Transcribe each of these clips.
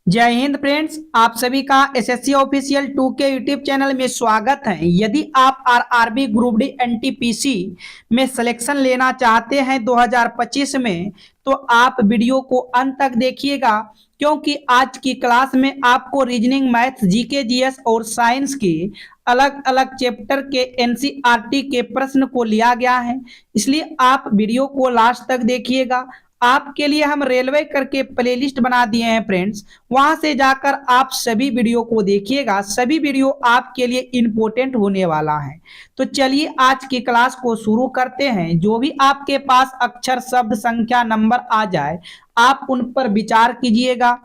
जय हिंद फ्रेंड्स, आप सभी का एसएससी ऑफिशियल 2 के यूट्यूब चैनल में स्वागत है। यदि आप आरआरबी ग्रुप डी एनटीपीसी में सिलेक्शन लेना चाहते हैं 2025 में, तो आप वीडियो को अंत तक देखिएगा, क्योंकि आज की क्लास में आपको रीजनिंग, मैथ्स, जीके, जीएस और साइंस के अलग अलग चैप्टर के एनसीईआरटी के प्रश्न को लिया गया है। इसलिए आप वीडियो को लास्ट तक देखिएगा। आपके लिए हम रेलवे करके प्लेलिस्ट बना दिए हैं फ्रेंड्स, वहां से जाकर आप सभी वीडियो को देखिएगा। सभी वीडियो आपके लिए इंपॉर्टेंट होने वाला है। तो चलिए आज की क्लास को शुरू करते हैं। जो भी आपके पास अक्षर, शब्द, संख्या, नंबर आ जाए, आप उन पर विचार कीजिएगा।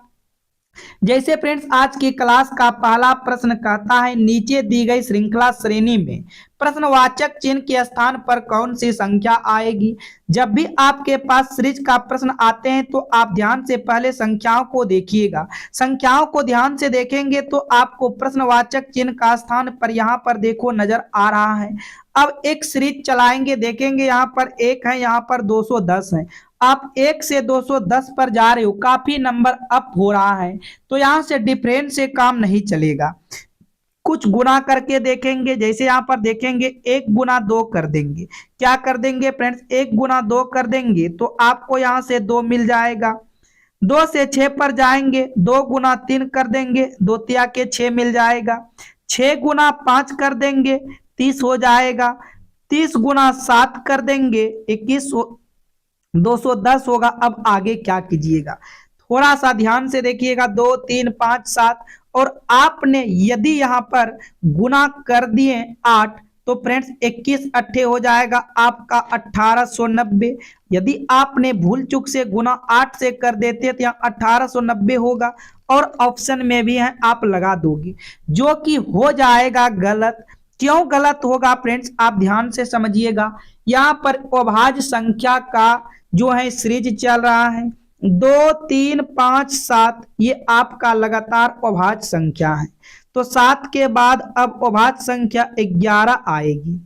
जैसे फ्रेंड्स, आज की क्लास का पहला प्रश्न कहता है, नीचे दी गई श्रृंखला श्रेणी में प्रश्नवाचक चिन्ह के स्थान पर कौन सी संख्या आएगी। जब भी आपके पास सीरीज का प्रश्न आते हैं तो आप ध्यान से पहले संख्याओं को देखिएगा। संख्याओं को ध्यान से देखेंगे तो आपको प्रश्नवाचक चिन्ह का स्थान पर यहाँ पर देखो नजर आ रहा है। अब एक सीरीज चलाएंगे, देखेंगे यहाँ पर 1 है, यहाँ पर 210 है। आप 1 से 210 पर जा रहे हो, काफी नंबर अप हो रहा है, तो यहां से डिफरेंस से काम नहीं चलेगा। कुछ गुना करके देखेंगे। जैसे यहाँ पर देखेंगे 1 गुना 2 कर देंगे। क्या कर देंगे फ्रेंड्स? 1 गुना 2 कर देंगे तो आपको यहाँ से 2 मिल जाएगा। 2 से 6 पर जाएंगे, 2 गुना 3 कर देंगे, 2 तिया के 6 मिल जाएगा। 6 गुना 5 कर देंगे, 30 हो जाएगा। 30 गुना 7 कर देंगे, 21, 210 होगा। अब आगे क्या कीजिएगा, थोड़ा सा ध्यान से देखिएगा। 2, 3, 5, 7 और आपने यदि यहाँ पर गुना कर दिए 8 तो फ्रेंड्स 21 अट्ठे हो जाएगा आपका 1890। यदि आपने भूल चूक से गुना 8 से कर देते तो यहाँ 1890 होगा और ऑप्शन में भी है, आप लगा दोगे, जो कि हो जाएगा गलत। क्यों गलत होगा फ्रेंड्स, आप ध्यान से समझिएगा। यहाँ पर अभाज्य संख्या का जो है सीरीज चल रहा है, 2, 3, 5, 7, ये आपका लगातार अभाज्य संख्या है। तो 7 के बाद अब अभाज्य संख्या 11 आएगी।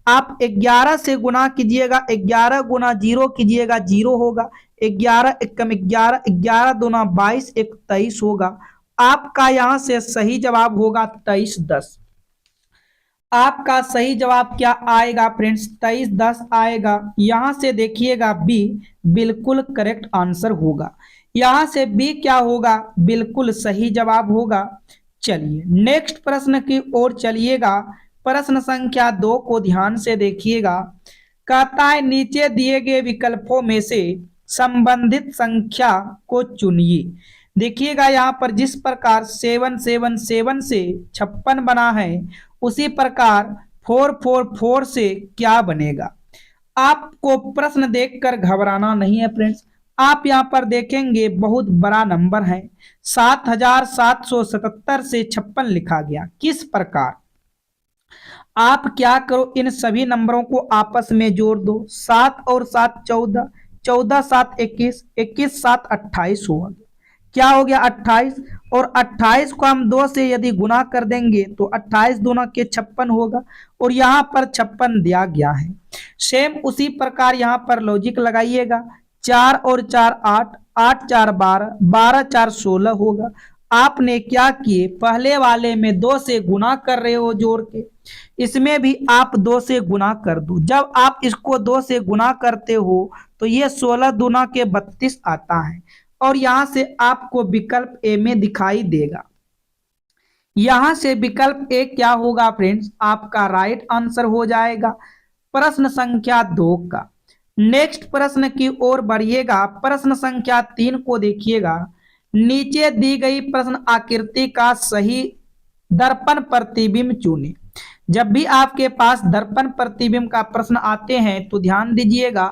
आप 11 से गुना कीजिएगा, 11 गुना 0 कीजिएगा, 0 होगा। 11 एकम 11, 11 दूना 22, 23 होगा। आपका यहां से सही जवाब होगा 23, 10। आपका सही जवाब क्या आएगा फ्रेंड्स? 23, 10 आएगा। यहां से देखिएगा बी बिल्कुल करेक्ट आंसर होगा। यहां से बी क्या होगा? बिल्कुल सही जवाब होगा। चलिए नेक्स्ट प्रश्न की ओर चलिएगा। प्रश्न संख्या 2 को ध्यान से देखिएगा। कहता है, नीचे दिए गए विकल्पों में से संबंधित संख्या को चुनिए। देखिएगा यहाँ पर जिस प्रकार 777 से 56 बना है, उसी प्रकार 444 से क्या बनेगा। आपको प्रश्न देखकर घबराना नहीं है फ्रेंड्स। आप यहाँ पर देखेंगे बहुत बड़ा नंबर है, 7777 से 56 लिखा गया। किस प्रकार? आप क्या करो, इन सभी नंबरों को आपस में जोड़ दो। 7 और 7 14, 14 7 21, 21 7 28 होगा। क्या हो गया? 28। और 28 को हम 2 से यदि गुना कर देंगे तो 28 दूना के 56 होगा, और यहाँ पर 56 दिया गया है। सेम उसी प्रकार यहाँ पर लॉजिक लगाइएगा। 4 और 4 8, 8 4 12, 12 4 16 होगा। आपने क्या किए, पहले वाले में 2 से गुना कर रहे हो जोड़ के, इसमें भी आप 2 से गुना कर दो। जब आप इसको 2 से गुना करते हो तो ये 16 दूना के 32 आता है, और यहां से आपको विकल्प ए में दिखाई देगा। यहां से विकल्प ए क्या होगा फ्रेंड्स? आपका राइट आंसर हो जाएगा प्रश्न संख्या 2 का। नेक्स्ट प्रश्न की ओर बढ़िएगा। प्रश्न संख्या 3 को देखिएगा। नीचे दी गई प्रश्न आकृति का सही दर्पण प्रतिबिंब चुने। जब भी आपके पास दर्पण प्रतिबिंब का प्रश्न आते हैं तो ध्यान दीजिएगा,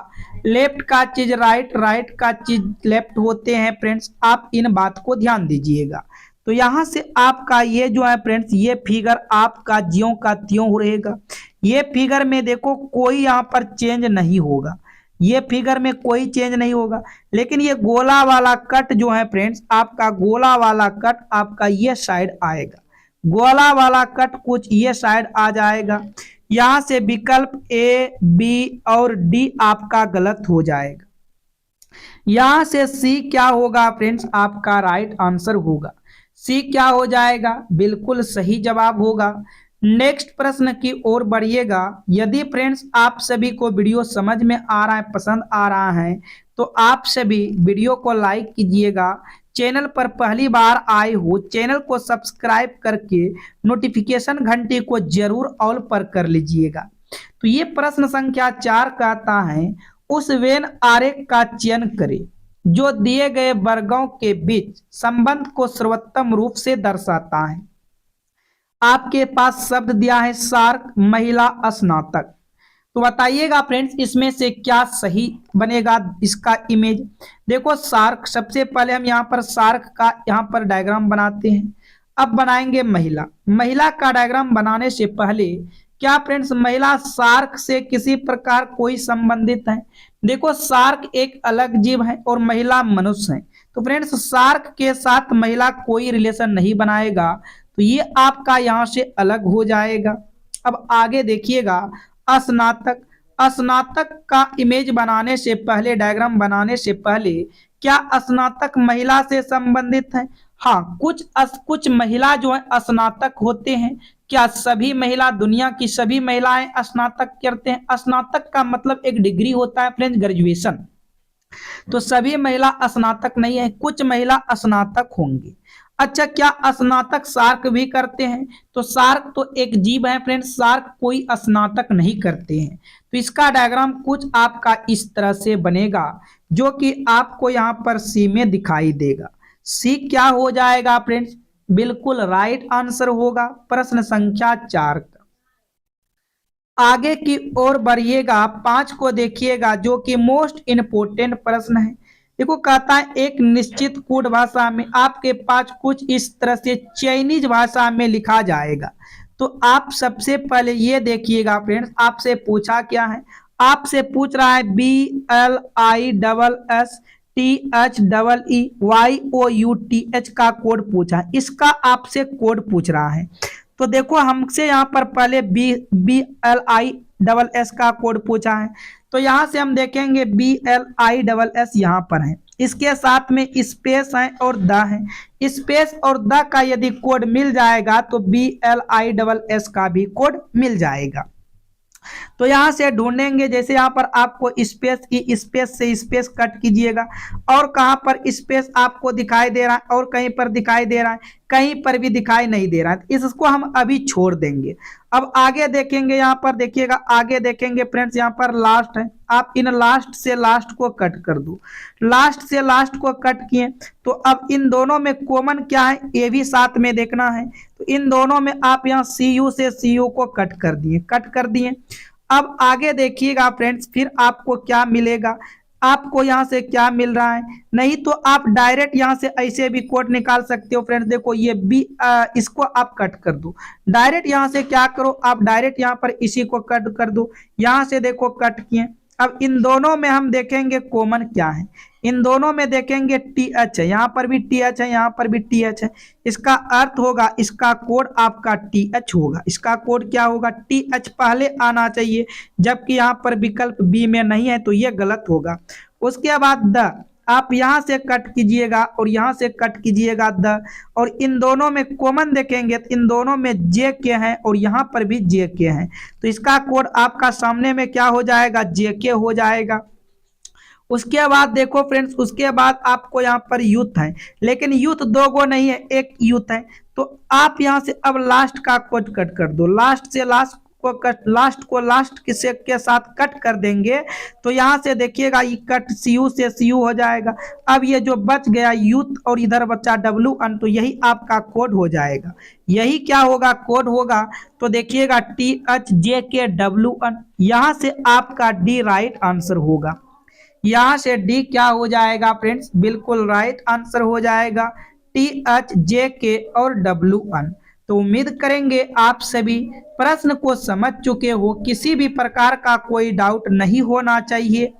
लेफ्ट का चीज राइट, राइट का चीज लेफ्ट होते हैं फ्रेंड्स। आप इन बात को ध्यान दीजिएगा। तो यहां से आपका ये जो है फ्रेंड्स, ये फिगर आपका ज्यों का त्यों रहेगा। ये फिगर में देखो कोई यहाँ पर चेंज नहीं होगा, ये फिगर में कोई चेंज नहीं होगा। लेकिन ये गोला वाला कट जो है फ्रेंड्स, आपका गोला वाला कट आपका ये साइड आएगा। गोला वाला कट कुछ ये साइड आ जाएगा। यहां से विकल्प ए, बी और डी आपका गलत हो जाएगा। यहां से सी क्या होगा फ्रेंड्स, आपका राइट आंसर होगा। सी क्या हो जाएगा, बिल्कुल सही जवाब होगा। नेक्स्ट प्रश्न की ओर बढ़िएगा। यदि फ्रेंड्स आप सभी को वीडियो समझ में आ रहा है, पसंद आ रहा है, तो आप सभी वीडियो को लाइक कीजिएगा। चैनल पर पहली बार आए हो, चैनल को सब्सक्राइब करके नोटिफिकेशन घंटी को जरूर ऑल पर कर लीजिएगा। तो ये प्रश्न संख्या 4 कहता है, उस वेन आरेख का चयन करें जो दिए गए वर्गों के बीच संबंध को सर्वोत्तम रूप से दर्शाता है। आपके पास शब्द दिया है सार्क, महिला, स्नातक। तो बताइएगा फ्रेंड्स इसमें से क्या सही बनेगा इसका इमेज। देखो सार्क, सबसे पहले हम यहाँ पर सार्क का यहाँ पर डायग्राम बनाते हैं। अब बनाएंगे महिला। महिला का डायग्राम बनाने से पहले क्या फ्रेंड्स महिला सार्क से किसी प्रकार कोई संबंधित है। देखो सार्क एक अलग जीव है और महिला मनुष्य है, तो फ्रेंड्स सार्क के साथ महिला कोई रिलेशन नहीं बनाएगा, तो ये आपका यहां से अलग हो जाएगा। अब आगे देखिएगा स्नातक। स्नातक का इमेज बनाने से पहले, डायग्राम बनाने से पहले, क्या स्नातक महिला से संबंधित है। हाँ, कुछ महिला जो है स्नातक होते हैं। क्या सभी महिला, दुनिया की सभी महिलाएं स्नातक करते हैं। स्नातक का मतलब एक डिग्री होता है फ्रेंड्स, ग्रेजुएशन। तो सभी महिला स्नातक नहीं है, कुछ महिला स्नातक होंगी। अच्छा, क्या स्नातक शार्क भी करते हैं। तो शार्क तो एक जीव है फ्रेंड्स, शार्क कोई स्नातक नहीं करते हैं। तो इसका डायग्राम कुछ आपका इस तरह से बनेगा, जो कि आपको यहाँ पर सी में दिखाई देगा। सी क्या हो जाएगा फ्रेंड्स, बिल्कुल राइट आंसर होगा प्रश्न संख्या 4 का। आगे की ओर बढ़िएगा, 5 को देखिएगा जो कि मोस्ट इंपोर्टेंट प्रश्न है। देखो कहता है एक निश्चित कोड भाषा में आपके पास कुछ इस तरह से चाइनीज भाषा में लिखा जाएगा। तो आप सबसे पहले ये देखिएगा फ्रेंड्स, आपसे पूछा क्या है, आपसे पूछ रहा है BLISSTHEEYOUTH का कोड पूछा है। इसका आपसे कोड पूछ रहा है। तो देखो हमसे यहाँ पर पहले BLISS का कोड पूछा है, तो यहां से हम देखेंगे BLISS यहाँ पर है, इसके साथ में स्पेस है और द है। स्पेस और द का यदि कोड मिल जाएगा तो BLISS का भी कोड मिल जाएगा। तो यहां से ढूंढेंगे, जैसे यहाँ पर आपको स्पेस की स्पेस से स्पेस कट कीजिएगा, और कहां पर स्पेस आपको दिखाई दे रहा है और कहीं पर दिखाई दे रहा है, कहीं पर भी दिखाई नहीं दे रहा है, इसको हम अभी छोड़ देंगे। अब आगे देखेंगे, यहाँ पर देखिएगा, आगे देखेंगे फ्रेंड्स, यहाँ पर लास्ट है, आप इन लास्ट से लास्ट को कट कर दो। लास्ट से लास्ट को कट किए, तो अब इन दोनों में कॉमन क्या है ये भी साथ में देखना है। तो इन दोनों में आप यहाँ CU से CU को कट कर दिए। अब आगे देखिएगा फ्रेंड्स, फिर आपको क्या मिलेगा, आपको यहाँ से क्या मिल रहा है। नहीं तो आप डायरेक्ट यहाँ से ऐसे भी कोड निकाल सकते हो फ्रेंड्स। देखो ये इसको आप कट कर दो, डायरेक्ट यहाँ से क्या करो, आप डायरेक्ट यहाँ पर इसी को कट कर दो। यहाँ से देखो कट किए। अब इन दोनों में हम देखेंगे कॉमन क्या है, इन दोनों में देखेंगे TH है, यहाँ पर भी TH है, यहाँ पर भी TH है। इसका अर्थ होगा इसका कोड आपका TH होगा। इसका कोड क्या होगा, TH पहले आना चाहिए, जबकि यहाँ पर विकल्प B में नहीं है, तो ये गलत होगा। उसके बाद द, आप यहाँ से कट कीजिएगा और यहाँ से कट कीजिएगा द, और इन दोनों में कॉमन देखेंगे तो इन दोनों में JK है और यहाँ पर भी JK है। तो इसका कोड आपका सामने में क्या हो जाएगा, JK हो जाएगा। उसके बाद देखो फ्रेंड्स, उसके बाद आपको यहाँ पर यूथ है, लेकिन यूथ 2 गो नहीं है, एक यूथ है। तो आप यहाँ से अब लास्ट का कोड कट कर दो, लास्ट से लास्ट को कट, लास्ट को लास्ट के साथ कट कर देंगे। तो यहाँ से देखिएगा ये कट CU से CU हो जाएगा। अब ये जो बच गया यूथ और इधर बचा WN, तो यही आपका कोड हो जाएगा। यही क्या होगा, कोड होगा। तो देखिएगा THJKWN, यहाँ से आपका D राइट आंसर होगा। यहाँ से D क्या हो जाएगा फ्रेंड्स, बिल्कुल राइट आंसर हो जाएगा, THJK और WN। तो उम्मीद करेंगे आप सभी प्रश्न को समझ चुके हो, किसी भी प्रकार का कोई डाउट नहीं होना चाहिए।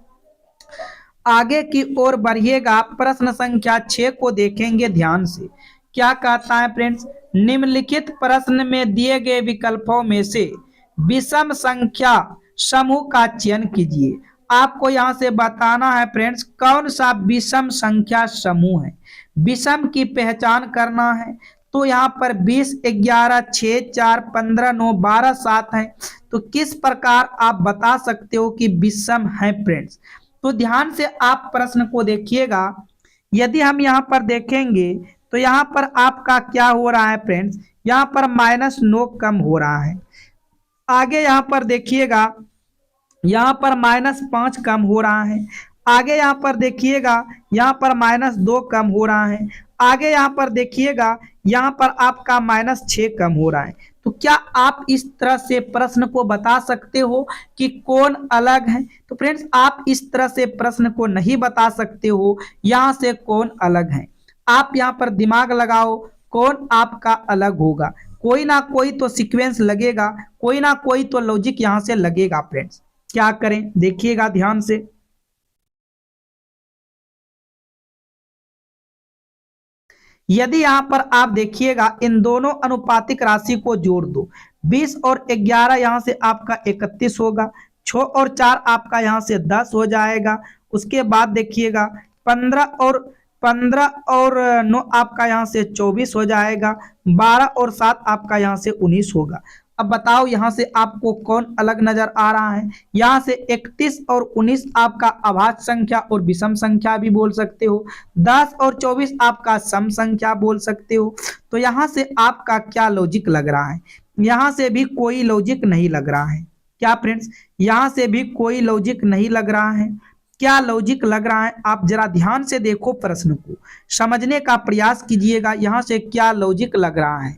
आगे की ओर बढ़िएगा, प्रश्न संख्या 6 को देखेंगे ध्यान से। क्या कहता है फ्रेंड्स, निम्नलिखित प्रश्न में दिए गए विकल्पों में से विषम संख्या समूह का चयन कीजिए। आपको यहाँ से बताना है फ्रेंड्स कौन सा विषम संख्या समूह है। विषम की पहचान करना है। तो यहाँ पर 20, 11, 6, 4, 15, 9, 12, 7 है। तो किस प्रकार आप बता सकते हो कि विषम है फ्रेंड्स। तो ध्यान से आप प्रश्न को देखिएगा। यदि हम यहाँ पर देखेंगे तो यहाँ पर आपका क्या हो रहा है फ्रेंड्स, यहाँ पर -9 कम हो रहा है। आगे यहाँ पर देखिएगा, यहाँ पर -5 कम हो रहा है। आगे यहाँ पर देखिएगा, यहाँ पर -2 कम हो रहा है। आगे यहाँ पर देखिएगा, यहाँ पर आपका -6 कम हो रहा है। तो क्या आप इस तरह से प्रश्न को बता सकते हो कि कौन अलग है। तो फ्रेंड्स आप इस तरह से प्रश्न को नहीं बता सकते हो यहाँ से कौन अलग है। आप यहाँ पर दिमाग लगाओ, कौन आपका अलग होगा। कोई ना कोई तो सीक्वेंस लगेगा, कोई ना कोई तो लॉजिक यहाँ से लगेगा फ्रेंड्स। क्या करें देखिएगा ध्यान से। यदि यहाँ पर आप देखिएगा इन दोनों अनुपातिक राशि को जोड़ दो। 20 और 11 यहाँ से आपका 31 होगा। 6 और 4 आपका यहाँ से 10 हो जाएगा। उसके बाद देखिएगा 15 और 9 आपका यहाँ से 24 हो जाएगा। 12 और 7 आपका यहाँ से 19 होगा। अब बताओ यहाँ से आपको कौन अलग नजर आ रहा है। यहाँ से 31 और 19 आपका अभाज्य संख्या और विषम संख्या भी बोल सकते हो। 10 और 24 आपका सम संख्या बोल सकते हो। तो यहाँ से आपका क्या लॉजिक लग रहा है। यहाँ से भी कोई लॉजिक नहीं लग रहा है। क्या फ्रेंड्स, यहाँ से भी कोई लॉजिक नहीं लग रहा है। क्या लॉजिक लग रहा है, आप जरा ध्यान से देखो, प्रश्न को समझने का प्रयास कीजिएगा। यहाँ से क्या लॉजिक लग रहा है,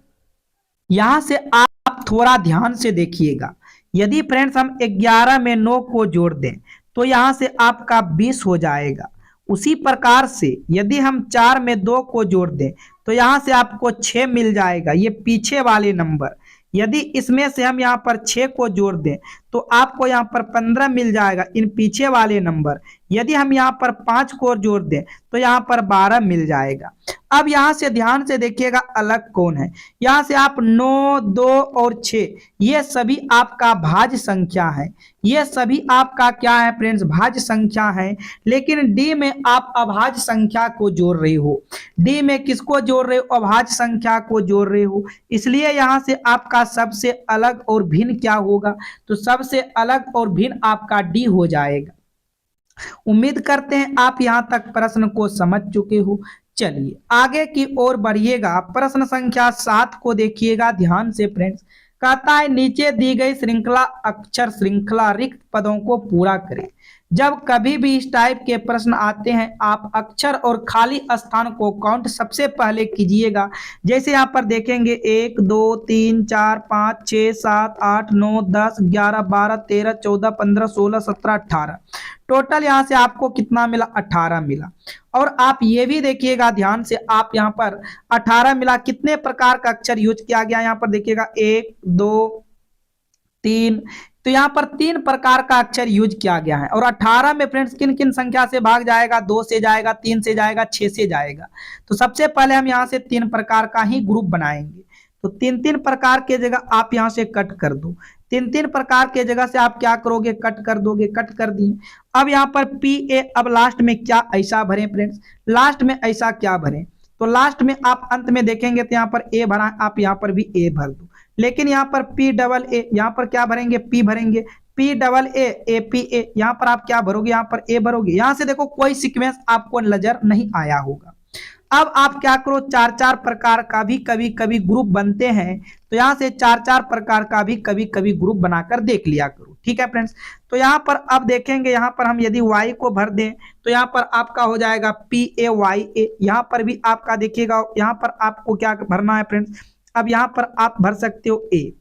यहाँ से आप थोड़ा ध्यान से देखिएगा। यदि फ्रेंड्स हम 11 में 9 को जोड़ दें तो यहाँ से आपका 20 हो जाएगा। उसी प्रकार से यदि हम 4 में 2 को जोड़ दें तो यहाँ से आपको 6 मिल जाएगा, ये पीछे वाले नंबर। यदि इसमें से हम यहाँ पर 6 को जोड़ दें तो आपको यहाँ पर 15 मिल जाएगा, इन पीछे वाले नंबर। यदि हम यहाँ पर 5 को जोड़ दें तो यहाँ पर 12 मिल जाएगा। अब यहाँ से ध्यान से देखिएगा अलग कौन है। यहाँ से आप 9, 2 और 6 ये सभी आपका भाज्य संख्या है। ये सभी आपका क्या है फ्रेंड्स, भाज्य संख्या है। लेकिन डी में आप अभाज्य संख्या को जोड़ रहे हो। डी में किसको जोड़ रहे हो, अभाज्य संख्या को जोड़ रहे हो। इसलिए यहाँ से आपका सबसे अलग और भिन्न क्या होगा, तो सबसे अलग और भिन्न आपका डी हो जाएगा। उम्मीद करते हैं आप यहाँ तक प्रश्न को समझ चुके हो। चलिए आगे की ओर बढ़िएगा। प्रश्न संख्या 7 को देखिएगा ध्यान से फ्रेंड्स। कहता है नीचे दी गई श्रृंखला अक्षर श्रृंखला रिक्त पदों को पूरा करें। जब कभी भी इस टाइप के प्रश्न आते हैं आप अक्षर और खाली स्थान को काउंट सबसे पहले कीजिएगा। जैसे यहाँ पर देखेंगे 1, 2, 3, 4, 5, 6, 7, 8, 9, 10, 11, 12, 13, 14, 15, 16, 17, 18। टोटल यहाँ से आपको कितना मिला, 18 मिला। और आप ये भी देखिएगा ध्यान से, आप यहाँ पर 18 मिला। कितने प्रकार का अक्षर यूज किया गया, यहाँ पर देखिएगा 1, 2, 3। तो यहाँ पर 3 प्रकार का अक्षर यूज किया गया है। और 18 में फ्रेंड्स किन किन संख्या से भाग जाएगा, 2 से जाएगा, 3 से जाएगा, 6 से जाएगा। तो सबसे पहले हम यहाँ से 3 प्रकार का ही ग्रुप बनाएंगे। तो 3 प्रकार के जगह आप यहाँ से कट कर दो। 3 प्रकार के जगह से आप क्या करोगे, कट कर दोगे। कट कर दिए। अब यहाँ पर पी ए, अब लास्ट में क्या ऐसा भरें फ्रेंड्स, लास्ट में ऐसा क्या भरें। तो लास्ट में आप अंत में देखेंगे तो यहाँ पर ए भरा, आप यहाँ पर भी ए भर दो। लेकिन यहाँ पर पी डबल ए, यहाँ पर क्या भरेंगे, पी भरेंगे। P double A, A P A, यहाँ पर आप क्या भरोगे, यहाँ पर ए भरोगे। यहाँ से देखो कोई सीक्वेंस आपको नजर नहीं आया होगा। अब आप क्या करो, 4 प्रकार का भी कभी कभी ग्रुप बनते हैं। तो यहाँ से 4 प्रकार का भी कभी कभी ग्रुप बनाकर देख लिया करो। ठीक है फ्रेंड्स। तो यहाँ पर अब देखेंगे, यहाँ पर हम यदि y को भर दें तो यहाँ पर आपका हो जाएगा पी ए वाई ए। यहाँ पर भी आपका देखिएगा, यहाँ पर आपको क्या भरना है फ्रेंड्स। अब यहाँ पर आप भर सकते हो ए,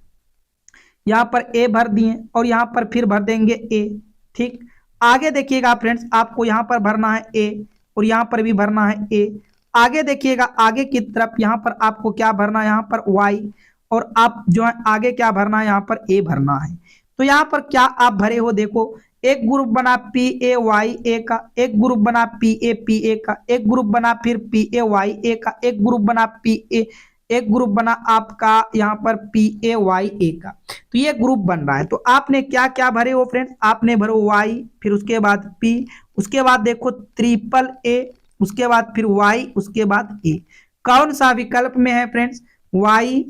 यहाँ पर ए भर दिए और यहाँ पर फिर भर देंगे ए। ठीक, आगे देखिएगा फ्रेंड्स, आपको यहाँ पर भरना है ए और यहाँ पर भी भरना है ए। आगे देखिएगा, आगे की तरफ यहाँ पर आपको क्या भरना है, यहाँ पर y, और आप जो है आगे क्या भरना है, यहाँ पर a भरना है। तो यहाँ पर क्या आप भरे हो, देखो एक ग्रुप बना पी ए वाई ए का, एक ग्रुप बना पी ए का, एक ग्रुप बना फिर पी ए वाई ए का, एक ग्रुप बना पी ए एक ग्रुप बना आपका यहाँ पर PAYA का, तो ये ग्रुप बन रहा है। तो आपने क्या क्या भरे हो फ्रेंड्स, आपने भरो Y, फिर उसके बाद P, उसके बाद देखो AAA, उसके बाद फिर Y, उसके बाद A। कौन सा विकल्प में है फ्रेंड्स, Y,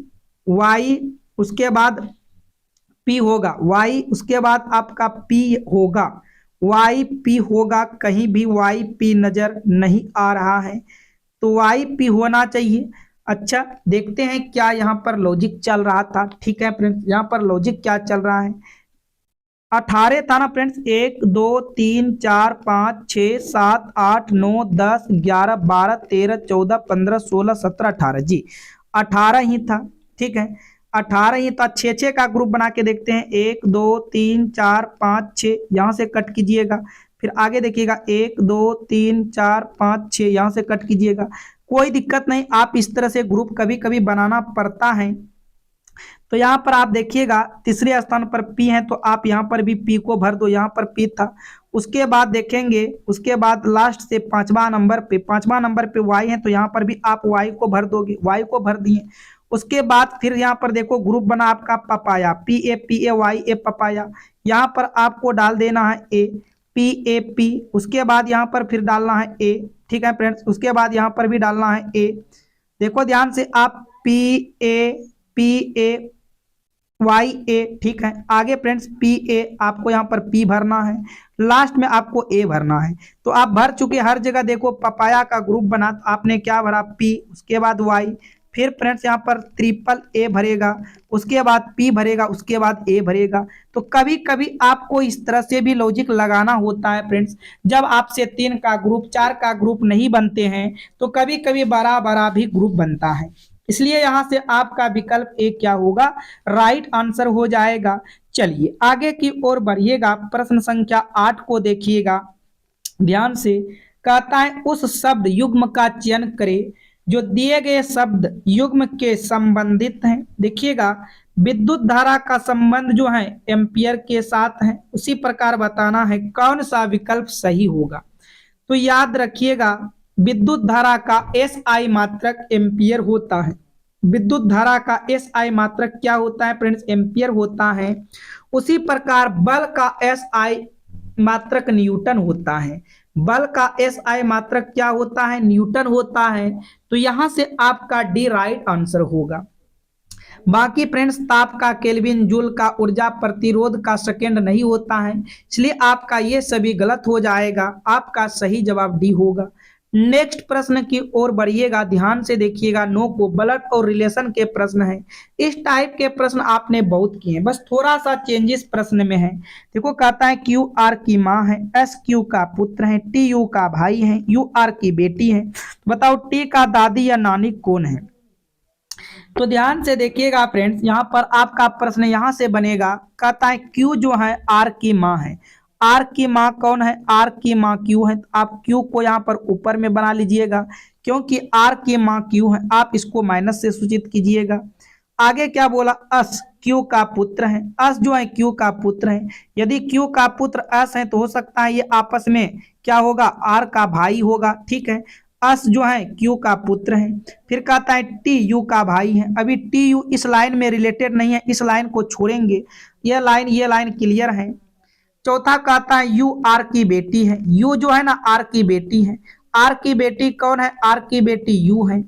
उसके बाद P होगा, Y उसके बाद आपका P होगा, YP होगा, कहीं भी YP नजर नहीं आ रहा है, तो YP होना चाहिए। अच्छा देखते हैं क्या यहाँ पर लॉजिक चल रहा था। ठीक है फ्रेंड्स, यहाँ पर लॉजिक क्या चल रहा है, 18 था ना फ्रेंड्स, 1 2 3 4 5 6 7 8 9 10 11 12 13 14 15 16 17 18 जी 18 ही था। ठीक है 18 ही था। 6 का ग्रुप बना के देखते हैं, 1 2 3 4 5 6, यहाँ से कट कीजिएगा, फिर आगे देखिएगा 1 2 3 4 5 6, यहाँ से कट कीजिएगा, कोई दिक्कत नहीं, आप इस तरह से ग्रुप कभी कभी बनाना पड़ता है। तो यहाँ पर आप देखिएगा तीसरे स्थान पर P है, तो आप यहाँ पर भी P को भर दो, यहाँ पर P था। उसके बाद देखेंगे, उसके बाद लास्ट से पांचवा नंबर पे Y है, तो यहाँ पर भी आप Y को भर दोगे, Y को भर दिए। उसके बाद फिर यहाँ पर देखो ग्रुप बना आपका पपाया, PAPAYA पपाया, यहाँ पर आपको डाल देना है A, PAP, उसके बाद यहाँ पर फिर डालना है A। ठीक है फ्रेंड्स, उसके बाद यहाँ पर भी डालना है A। देखो ध्यान से, आप PAPAYA, ठीक है, आगे फ्रेंड्स PA, आपको यहाँ पर P भरना है, लास्ट में आपको A भरना है। तो आप भर चुके, हर जगह देखो पपाया का ग्रुप बना, तो आपने क्या भरा P, उसके बाद Y, फिर फ्रेंड्स यहाँ पर AAA भरेगा, उसके बाद P भरेगा, उसके बाद A भरेगा। तो कभी कभी आपको इस तरह से भी लॉजिक लगाना होता है फ्रेंड्स, जब आपसे 3 का ग्रुप 4 का ग्रुप नहीं बनते हैं, तो कभी कभी बड़ा बड़ा भी ग्रुप बनता है, इसलिए यहां से आपका विकल्प A क्या होगा, राइट आंसर हो जाएगा। चलिए आगे की ओर बढ़िएगा, प्रश्न संख्या 8 को देखिएगा ध्यान से। कहता है उस शब्द युग्म का चयन करें जो दिए गए शब्द युग्म के संबंधित हैं। देखिएगा विद्युत धारा का संबंध जो है एम्पियर के साथ है, उसी प्रकार बताना है कौन सा विकल्प सही होगा। तो याद रखिएगा विद्युत धारा का SI मात्रक एम्पियर होता है, विद्युत धारा का SI मात्रक क्या होता है फ्रेंड्स, एम्पियर होता है। उसी प्रकार बल का SI मात्रक न्यूटन होता है, बल का SI मात्रक क्या होता है, न्यूटन होता है। तो यहां से आपका D राइट आंसर होगा। बाकी फ्रेंड्स ताप का, केल्विन, जूल का, ऊर्जा, प्रतिरोध का सेकंड नहीं होता है, इसलिए आपका ये सभी गलत हो जाएगा, आपका सही जवाब D होगा। नेक्स्ट प्रश्न की ओर बढ़िएगा, ध्यान से देखिएगा, 9 को ब्लड और रिलेशन के प्रश्न है। इस टाइप के प्रश्न आपने बहुत किए हैं, बस थोड़ा सा चेंजेस प्रश्न में है। देखो कहता है QR की माँ है, SQ का पुत्र है, TU का भाई है, UR की बेटी है, बताओ T का दादी या नानी कौन है। तो ध्यान से देखिएगा फ्रेंड्स, यहाँ पर आपका प्रश्न यहाँ से बनेगा, कहता है Q जो है R की माँ है, R की माँ कौन है, R की माँ Q है, तो आप Q को यहाँ पर ऊपर में बना लीजिएगा, क्योंकि R की माँ Q है, आप इसको माइनस से सूचित कीजिएगा। आगे क्या बोला, S Q का पुत्र है, S जो है Q का पुत्र है, यदि Q का पुत्र S है तो हो सकता है ये आपस में क्या होगा, R का भाई होगा। ठीक है, S जो है Q का पुत्र है। फिर कहता है TU का भाई है, अभी TU इस लाइन में रिलेटेड नहीं है, इस लाइन को छोड़ेंगे, ये लाइन क्लियर है। चौथा कहता है UR की बेटी है, U जो है ना R की बेटी है, R की बेटी कौन है, R की बेटी U है,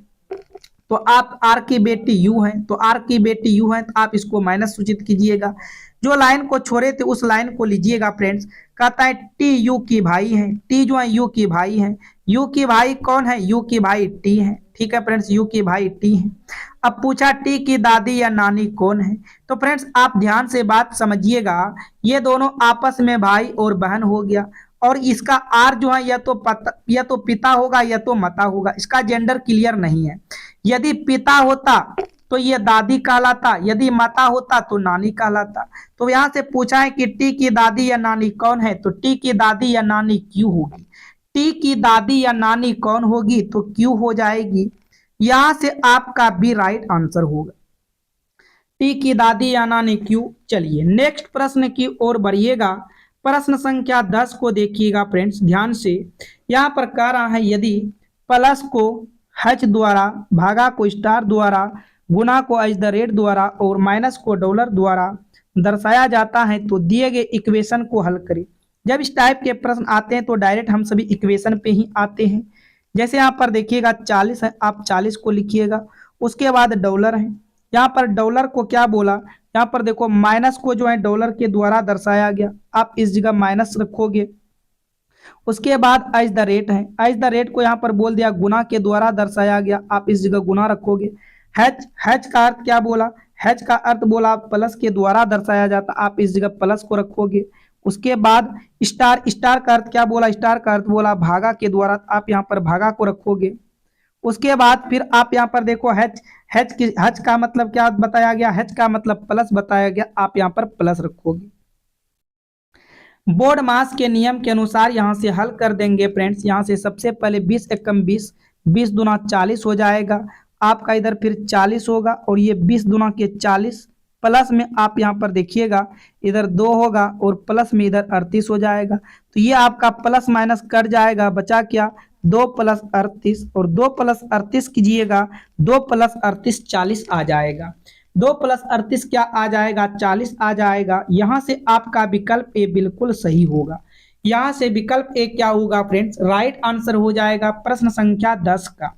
तो आप R की बेटी U है, तो R की बेटी U है, तो आप इसको माइनस सूचित कीजिएगा। जो लाइन को छोड़े थे उस लाइन को लीजिएगा फ्रेंड्स। कहता है TU की भाई है, T जो है U की भाई है, U की भाई कौन है, U की भाई T है। ठीक है फ्रेंड्स, U की भाई T है। अब पूछा T की दादी या नानी कौन है, तो फ्रेंड्स आप ध्यान से बात समझिएगा, ये दोनों आपस में भाई और बहन हो गया, और इसका R जो है या तो पिता होगा या तो माता होगा, इसका जेंडर क्लियर नहीं है। यदि पिता होता तो ये दादी कहलाता, यदि माता होता तो नानी कहलाता। तो यहाँ से पूछा है कि T की दादी या नानी कौन है, तो T की दादी या नानी Q होगी। T की दादी या नानी कौन होगी, तो Q हो जाएगी। यहां से आपका B राइट आंसर होगा, T की दादी या नानी Q। चलिए नेक्स्ट प्रश्न की ओर बढ़िएगा, प्रश्न संख्या 10 को देखिएगा फ्रेंड्स ध्यान से। यहाँ पर कह रहा है यदि प्लस को हैच द्वारा, भागा को स्टार द्वारा, गुना को एज द रेट द्वारा और माइनस को डॉलर द्वारा दर्शाया जाता है, तो दिए गए इक्वेशन को हल करें। जब इस टाइप के प्रश्न आते हैं तो डायरेक्ट हम सभी इक्वेशन पे ही आते हैं। जैसे यहाँ पर देखिएगा 40 है, आप 40 को लिखिएगा, उसके बाद डॉलर है, यहाँ पर डॉलर को क्या बोला, यहाँ पर देखो माइनस को जो है डॉलर के द्वारा दर्शाया गया, आप इस जगह माइनस रखोगे। उसके बाद एज द रेट है, एज द रेट को यहाँ पर बोल दिया गुना के द्वारा दर्शाया गया, आप इस जगह गुना रखोगे। हैच, हैच का अर्थ क्या बोला, हैच का अर्थ बोला प्लस के द्वारा दर्शाया जाता, आप इस जगह प्लस को रखोगे। उसके बाद स्टार, स्टार का अर्थ क्या बोला, स्टार का अर्थ बोला भागा के द्वारा, आप यहाँ पर भागा को रखोगे। उसके बाद फिर आप यहाँ पर देखो हैच, हैच का मतलब क्या बताया गया, हैच का मतलब प्लस बताया गया, आप यहाँ पर प्लस रखोगे। बोर्ड मास के नियम के अनुसार यहाँ से हल कर देंगे फ्रेंड्स। यहाँ से सबसे पहले 20 एकम 20, 20 दूना 40 हो जाएगा, आपका इधर फिर 40 होगा और ये 20 दूना के 40 प्लस में आप यहाँ पर देखिएगा इधर 2 होगा और प्लस में इधर 38 हो जाएगा, तो ये आपका प्लस माइनस कट जाएगा, बचा क्या 2 प्लस 38 और 2 प्लस 38 कीजिएगा, 2 प्लस 38 40 आ जाएगा, 2 प्लस 38 क्या आ जाएगा 40 आ जाएगा। यहाँ से आपका विकल्प ए बिल्कुल सही होगा, यहाँ से विकल्प ए क्या होगा फ्रेंड्स, राइट आंसर हो जाएगा प्रश्न संख्या 10 का।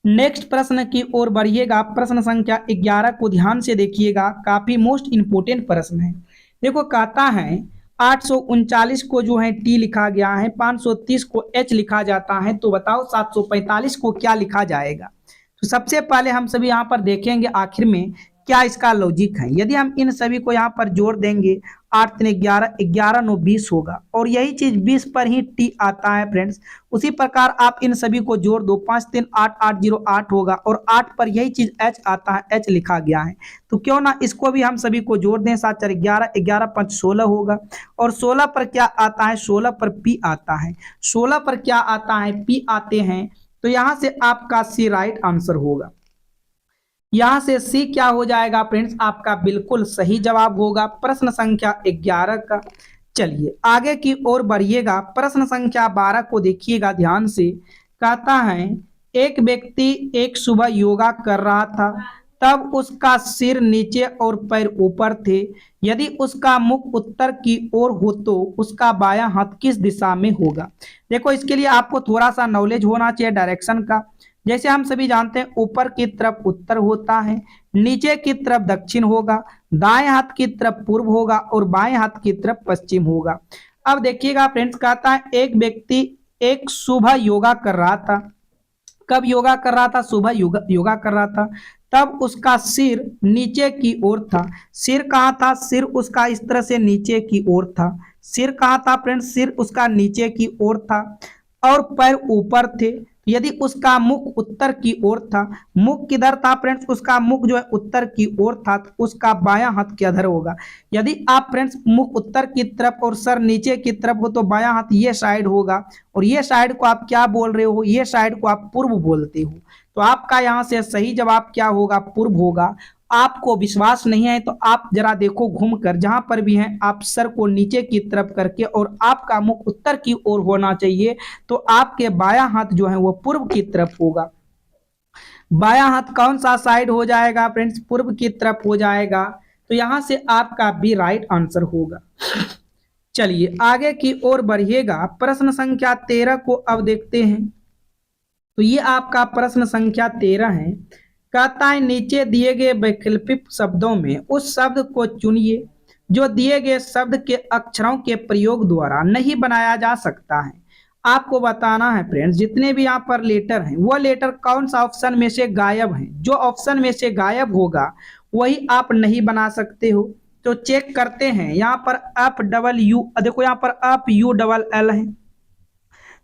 नेक्स्ट प्रश्न की ओर बढ़िएगा, प्रश्न संख्या 11 को ध्यान से देखिएगा, काफी मोस्ट इंपोर्टेंट प्रश्न है। देखो कहता है 839 को जो है टी लिखा गया है, 530 को एच लिखा जाता है, तो बताओ 745 को क्या लिखा जाएगा। तो सबसे पहले हम सभी यहाँ पर देखेंगे आखिर में क्या इसका लॉजिक है। यदि हम इन सभी को यहाँ पर जोड़ देंगे 8 3 11, 11 9 20 होगा और यही चीज 20 पर ही टी आता है फ्रेंड्स। उसी प्रकार आप इन सभी को जोड़ दो, 5 3 8 8 0 8 होगा और 8 पर यही चीज एच आता है, एच लिखा गया है, तो क्यों ना इसको भी हम सभी को जोड़ दें, 7 4 11, 11 5 16 होगा और 16 पर क्या आता है, 16 पर पी आता है, 16 पर क्या आता है पी आते हैं, तो यहां से आपका सी राइट आंसर होगा। यहां से सी क्या हो जाएगा फ्रेंड्स, आपका बिल्कुल सही जवाब होगा प्रश्न संख्या 11 का। चलिए आगे की ओर बढ़िएगा, प्रश्न संख्या 12 को देखिएगा ध्यान से। कहता है एक व्यक्ति एक सुबह योगा कर रहा था, तब उसका सिर नीचे और पैर ऊपर थे। यदि उसका मुख उत्तर की ओर हो तो उसका बायां हाथ किस दिशा में होगा। देखो इसके लिए आपको थोड़ा सा नॉलेज होना चाहिए डायरेक्शन का। जैसे हम सभी जानते हैं ऊपर की तरफ उत्तर होता है, नीचे की तरफ दक्षिण होगा, दाएं हाथ की तरफ पूर्व होगा और बाएं हाथ की तरफ पश्चिम होगा। अब देखिएगा फ्रेंड्स, कहता है एक व्यक्ति एक सुबह योगा कर रहा था। कब योगा कर रहा था, सुबह योगा कर रहा था, तब उसका सिर नीचे की ओर था। सिर कहाँ था, सिर उसका इस तरह से नीचे की ओर था। सिर कहाँ था फ्रेंड्स, सिर उसका नीचे की ओर था और पैर ऊपर थे। यदि उसका मुख उत्तर की ओर था, मुख किधर था फ्रेंड्स, उसका मुख जो है उत्तर की ओर था, तो उसका बायां हाथ किधर होगा। यदि आप फ्रेंड्स मुख उत्तर की तरफ और सर नीचे की तरफ हो तो बायां हाथ ये साइड होगा और ये साइड को आप क्या बोल रहे हो, ये साइड को आप पूर्व बोलते हो। तो आपका यहाँ से सही जवाब क्या होगा, पूर्व होगा। आपको विश्वास नहीं है तो आप जरा देखो घूम कर, जहां पर भी हैं आप सर को नीचे की तरफ करके और आपका मुख उत्तर की ओर होना चाहिए, तो आपके बायां हाथ जो है वो पूर्व की तरफ होगा। बायां हाथ कौन सा साइड हो जाएगा फ्रेंड्स, पूर्व की तरफ हो जाएगा, तो यहां से आपका बी राइट आंसर होगा। चलिए आगे की ओर बढ़िएगा, प्रश्न संख्या 13 को अब देखते हैं। तो ये आपका प्रश्न संख्या 13 है। कहता है नीचे दिए गए वैकल्पिक शब्दों में उस शब्द को चुनिए जो दिए गए शब्द के अक्षरों के प्रयोग द्वारा नहीं बनाया जा सकता है। आपको बताना है फ्रेंड्स, जितने भी यहाँ पर लेटर हैं वो लेटर कौन सा ऑप्शन में से गायब है। जो ऑप्शन में से गायब होगा वही आप नहीं बना सकते हो। तो चेक करते हैं, यहाँ पर अप डबल यू, देखो यहाँ पर अप यू डबल एल है,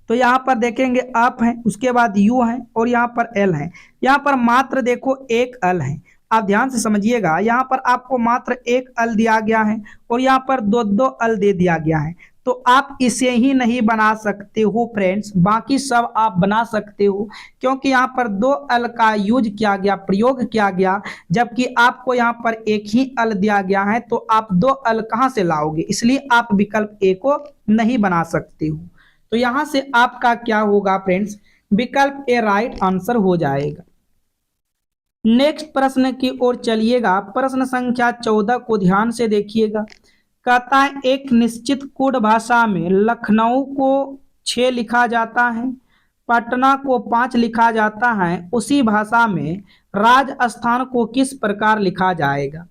तो यहाँ पर देखेंगे अप है, उसके बाद यू है और यहाँ पर एल है। यहाँ पर मात्र देखो एक एल है, आप ध्यान से समझिएगा। यहाँ पर आपको मात्र एक एल दिया गया है और यहाँ पर दो दो एल दे दिया गया है, तो आप इसे ही नहीं बना सकते हो फ्रेंड्स, बाकी सब आप बना सकते हो, क्योंकि यहाँ पर दो एल का यूज किया गया, प्रयोग किया गया, जबकि आपको यहाँ पर एक ही एल दिया गया है, तो आप दो एल कहाँ से लाओगे, इसलिए आप विकल्प ए को नहीं बना सकते हो। तो यहां से आपका क्या होगा फ्रेंड्स, विकल्प ए राइट आंसर हो जाएगा। नेक्स्ट प्रश्न की ओर चलिएगा। प्रश्न संख्या 14 को ध्यान से देखिएगा। कहता है एक निश्चित कोड भाषा में लखनऊ को 6 लिखा जाता है, पटना को 5 लिखा जाता है, उसी भाषा में राजस्थान को किस प्रकार लिखा जाएगा।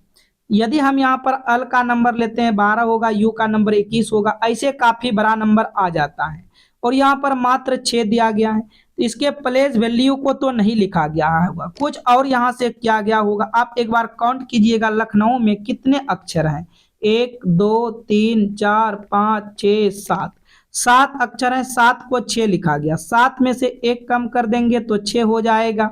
यदि हम यहाँ पर अल का नंबर लेते हैं 12 होगा, यू का नंबर 21 होगा, ऐसे काफी बड़ा नंबर आ जाता है और यहाँ पर मात्र 6 दिया गया है, तो इसके प्लेस वैल्यू को तो नहीं लिखा गया होगा, कुछ और यहाँ से किया गया होगा। आप एक बार काउंट कीजिएगा लखनऊ में कितने अक्षर हैं। 1 2 3 4 5 6 7, 7 अक्षर हैं, 7 को 6 लिखा गया, 7 में से 1 कम कर देंगे तो 6 हो जाएगा।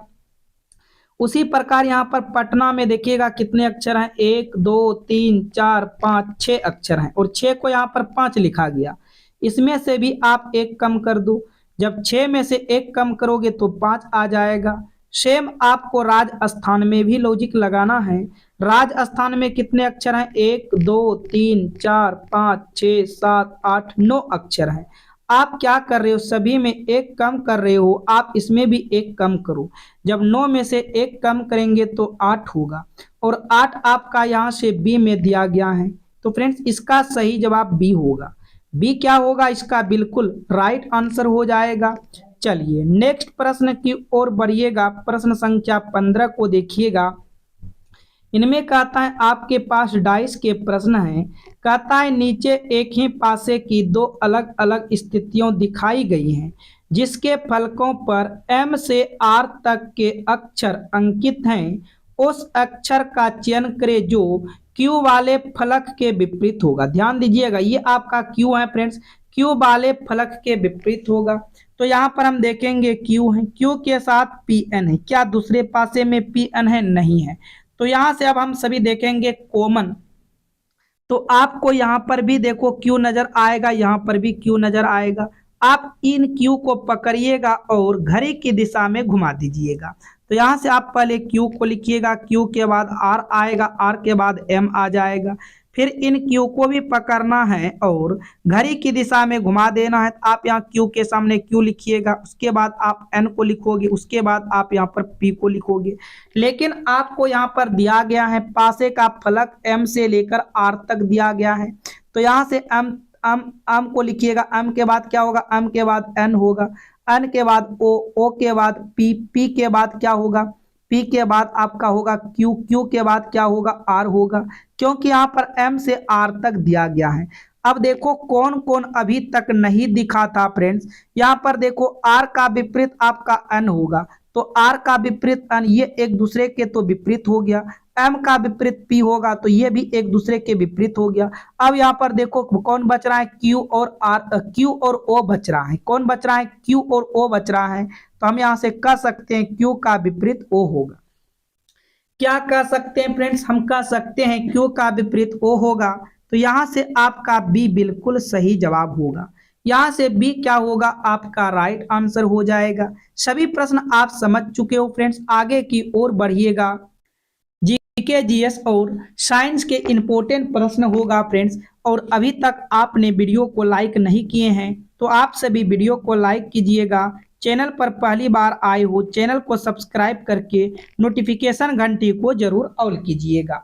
उसी प्रकार यहाँ पर पटना में देखिएगा कितने अक्षर हैं, 1 2 3 4 5 6 अक्षर हैं और 6 को यहाँ पर 5 लिखा गया, इसमें से भी आप 1 कम कर दो। जब 6 में से 1 कम करोगे तो 5 आ जाएगा। सेम आपको राजस्थान में भी लॉजिक लगाना है। राजस्थान में कितने अक्षर हैं, 1 2 3 4 5 6 7 8 9 अक्षर हैं। आप क्या कर रहे हो, सभी में 1 कम कर रहे हो, आप इसमें भी 1 कम करो। जब 9 में से 1 कम करेंगे तो 8 होगा और 8 आपका यहाँ से बी में दिया गया है। तो फ्रेंड्स इसका सही जवाब बी होगा। बी क्या होगा इसका, बिल्कुल राइट आंसर हो जाएगा। चलिए नेक्स्ट प्रश्न की ओर बढ़िएगा। प्रश्न संख्या 15 को देखिएगा। इनमें कहता है आपके पास डाइस के प्रश्न हैं। कहता है नीचे एक ही पासे की 2 अलग अलग स्थितियों दिखाई गई हैं, जिसके फलकों पर एम से आर तक के अक्षर अंकित हैं, उस अक्षर का चयन करें जो क्यू वाले फलक के विपरीत होगा। ध्यान दीजिएगा, ये आपका क्यू है फ्रेंड्स, क्यू वाले फलक के विपरीत होगा। तो यहाँ पर हम देखेंगे क्यू है, क्यू के साथ पी एन है, क्या दूसरे पासे में पी एन है, नहीं है। तो यहाँ से अब हम सभी देखेंगे कॉमन, तो आपको यहाँ पर भी देखो क्यू नजर आएगा, यहाँ पर भी क्यू नजर आएगा। आप इन क्यू को पकड़िएगा और घड़ी की दिशा में घुमा दीजिएगा। तो यहाँ से आप पहले क्यू को लिखिएगा, क्यू के बाद आर आएगा, आर के बाद एम आ जाएगा। फिर इन क्यू को भी पकड़ना है और घड़ी की दिशा में घुमा देना है। आप यहाँ क्यू के सामने क्यू लिखिएगा, उसके बाद आप एन को लिखोगे, उसके बाद आप यहाँ पर पी को लिखोगे। लेकिन आपको यहाँ पर दिया गया है पासे का फलक एम से लेकर आर तक दिया गया है। तो यहाँ से एम को लिखिएगा, एम के बाद क्या होगा, एम के बाद एन होगा, एन के बाद ओ के बाद पी, पी के बाद क्या होगा, पी के बाद आपका होगा क्यू, क्यू के बाद क्या होगा, आर होगा, क्योंकि यहाँ पर एम से आर तक दिया गया है। अब देखो कौन कौन अभी तक नहीं दिखा था फ्रेंड्स, यहाँ पर देखो आर का विपरीत आपका एन होगा, तो आर का विपरीत एन, ये एक दूसरे के तो विपरीत हो गया। एम का विपरीत पी होगा तो ये भी एक दूसरे के विपरीत हो गया। अब यहाँ पर देखो कौन बच रहा है, क्यू और आर, क्यू और ओ बच रहा है। कौन बच रहा है, क्यू और ओ बच रहा है। तो हम यहाँ से कह सकते हैं क्यू का विपरीत ओ होगा। क्या कह सकते हैं फ्रेंड्स, हम कह सकते हैं क्यू का विपरीत ओ होगा। तो यहाँ से आपका बी बिल्कुल सही जवाब होगा। यहाँ से बी क्या होगा, आपका राइट आंसर हो जाएगा। सभी प्रश्न आप समझ चुके हो फ्रेंड्स, आगे की ओर बढ़िएगा। जीके जीएस और साइंस के इंपॉर्टेंट प्रश्न होगा फ्रेंड्स। और अभी तक आपने वीडियो को लाइक नहीं किए हैं तो आप सभी वीडियो को लाइक कीजिएगा। चैनल पर पहली बार आए हो चैनल को सब्सक्राइब करके नोटिफिकेशन घंटी को जरूर ऑल कीजिएगा।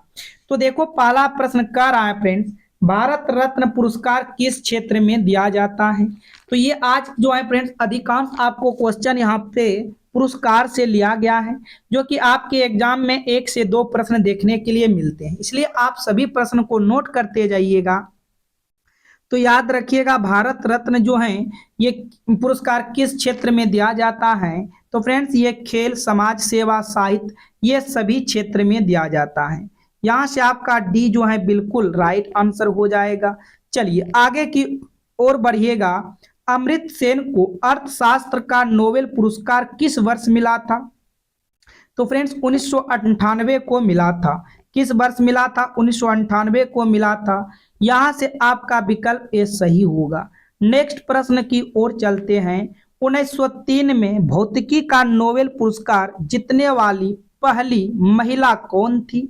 तो देखो पहला प्रश्न कह रहा है फ्रेंड्स, भारत रत्न पुरस्कार किस क्षेत्र में दिया जाता है। तो ये आज जो है फ्रेंड्स अधिकांश आपको क्वेश्चन यहाँ पे पुरस्कार से लिया गया है, जो कि आपके एग्जाम में 1 से 2 प्रश्न देखने के लिए मिलते हैं, इसलिए आप सभी प्रश्न को नोट करते जाइएगा। तो याद रखिएगा भारत रत्न जो है ये पुरस्कार किस क्षेत्र में दिया जाता है। तो फ्रेंड्स ये खेल, समाज सेवा, साहित्य, ये सभी क्षेत्र में दिया जाता है। यहाँ से आपका डी जो है बिल्कुल राइट आंसर हो जाएगा। चलिए आगे की ओर बढ़िएगा। अमृत सेन को अर्थशास्त्र का नोबेल पुरस्कार किस वर्ष मिला था। तो फ्रेंड्स 1998 को मिला था। किस वर्ष मिला था, 1998 को मिला था। यहाँ से आपका विकल्प ए सही होगा। नेक्स्ट प्रश्न की ओर चलते हैं। 1903 में भौतिकी का नोबेल पुरस्कार जीतने वाली पहली महिला कौन थी।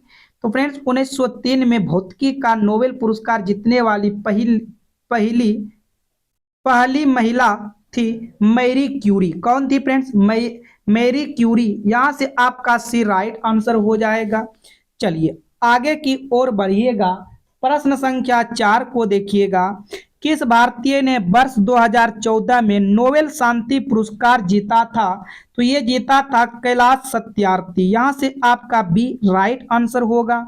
तो फ्रेंड्स 1903 में भौतिकी का नोबेल पुरस्कार जीतने वाली पहली महिला थी मैरी क्यूरी। कौन थी फ्रेंड्स? Marie Curie. यहां से आपका सी राइट आंसर हो जाएगा। चलिए आगे की ओर बढ़िएगा। प्रश्न संख्या 4 को देखिएगा। किस भारतीय ने वर्ष 2014 में नोबेल शांति पुरस्कार जीता था? तो ये जीता था कैलाश सत्यार्थी। यहां से आपका बी राइट आंसर होगा।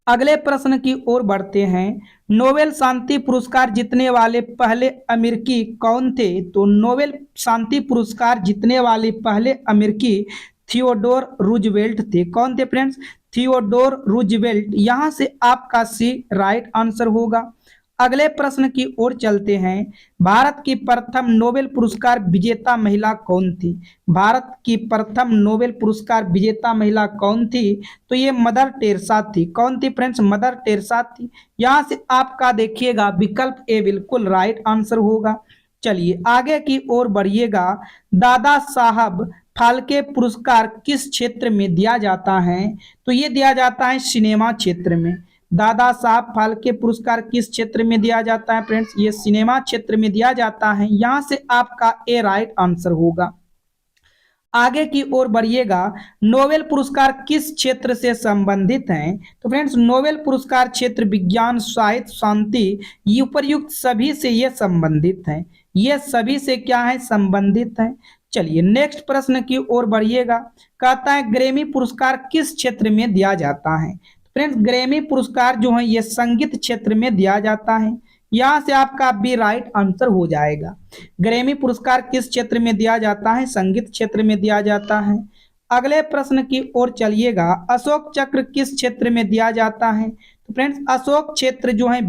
अगले प्रश्न की ओर बढ़ते हैं। नोबेल शांति पुरस्कार जीतने वाले पहले अमेरिकी कौन थे? तो नोबेल शांति पुरस्कार जीतने वाले पहले अमेरिकी थियोडोर रूजवेल्ट थे। कौन थे फ्रेंड्स? Theodore Roosevelt. यहां से आपका सी राइट आंसर होगा। अगले प्रश्न की ओर चलते हैं। भारत की प्रथम नोबेल पुरस्कार विजेता महिला कौन थी? भारत की प्रथम नोबेल पुरस्कार विजेता महिला कौन थी? तो ये मदर टेरेसा थी। कौन थी फ्रेंड्स? मदर टेरेसा थी। यहां से आपका देखिएगा विकल्प ए बिल्कुल राइट आंसर होगा। चलिए आगे की ओर बढ़िएगा। दादा साहब फाल्के पुरस्कार किस क्षेत्र में दिया जाता है? तो ये दिया जाता है सिनेमा क्षेत्र में। दादा साहब फाल्के पुरस्कार किस क्षेत्र में दिया जाता है फ्रेंड्स? ये सिनेमा क्षेत्र में दिया जाता है। यहां से आपका ए राइट आंसर होगा। आगे की ओर बढ़िएगा। नोबेल पुरस्कार किस क्षेत्र से संबंधित हैं? तो फ्रेंड्स नोबेल पुरस्कार क्षेत्र विज्ञान, साहित्य, शांति, ये उपर्युक्त सभी से ये संबंधित हैं। ये सभी से क्या है? संबंधित हैं। चलिए नेक्स्ट प्रश्न की ओर बढ़िएगा। कहता है ग्रैमी पुरस्कार किस क्षेत्र में दिया जाता है? फ्रेंड्स ग्रैमी पुरस्कार जो है ये संगीत क्षेत्र में दिया जाता है। यहां से आपका बी राइट आंसर हो जाएगा। ग्रैमी पुरस्कार किस क्षेत्र में दिया जाता है? संगीत क्षेत्र में दिया जाता है। अगले प्रश्न की ओर चलिएगा। अशोक चक्र किस क्षेत्र में दिया जाता है? तो फ्रेंड्स अशोक क्षेत्र जो है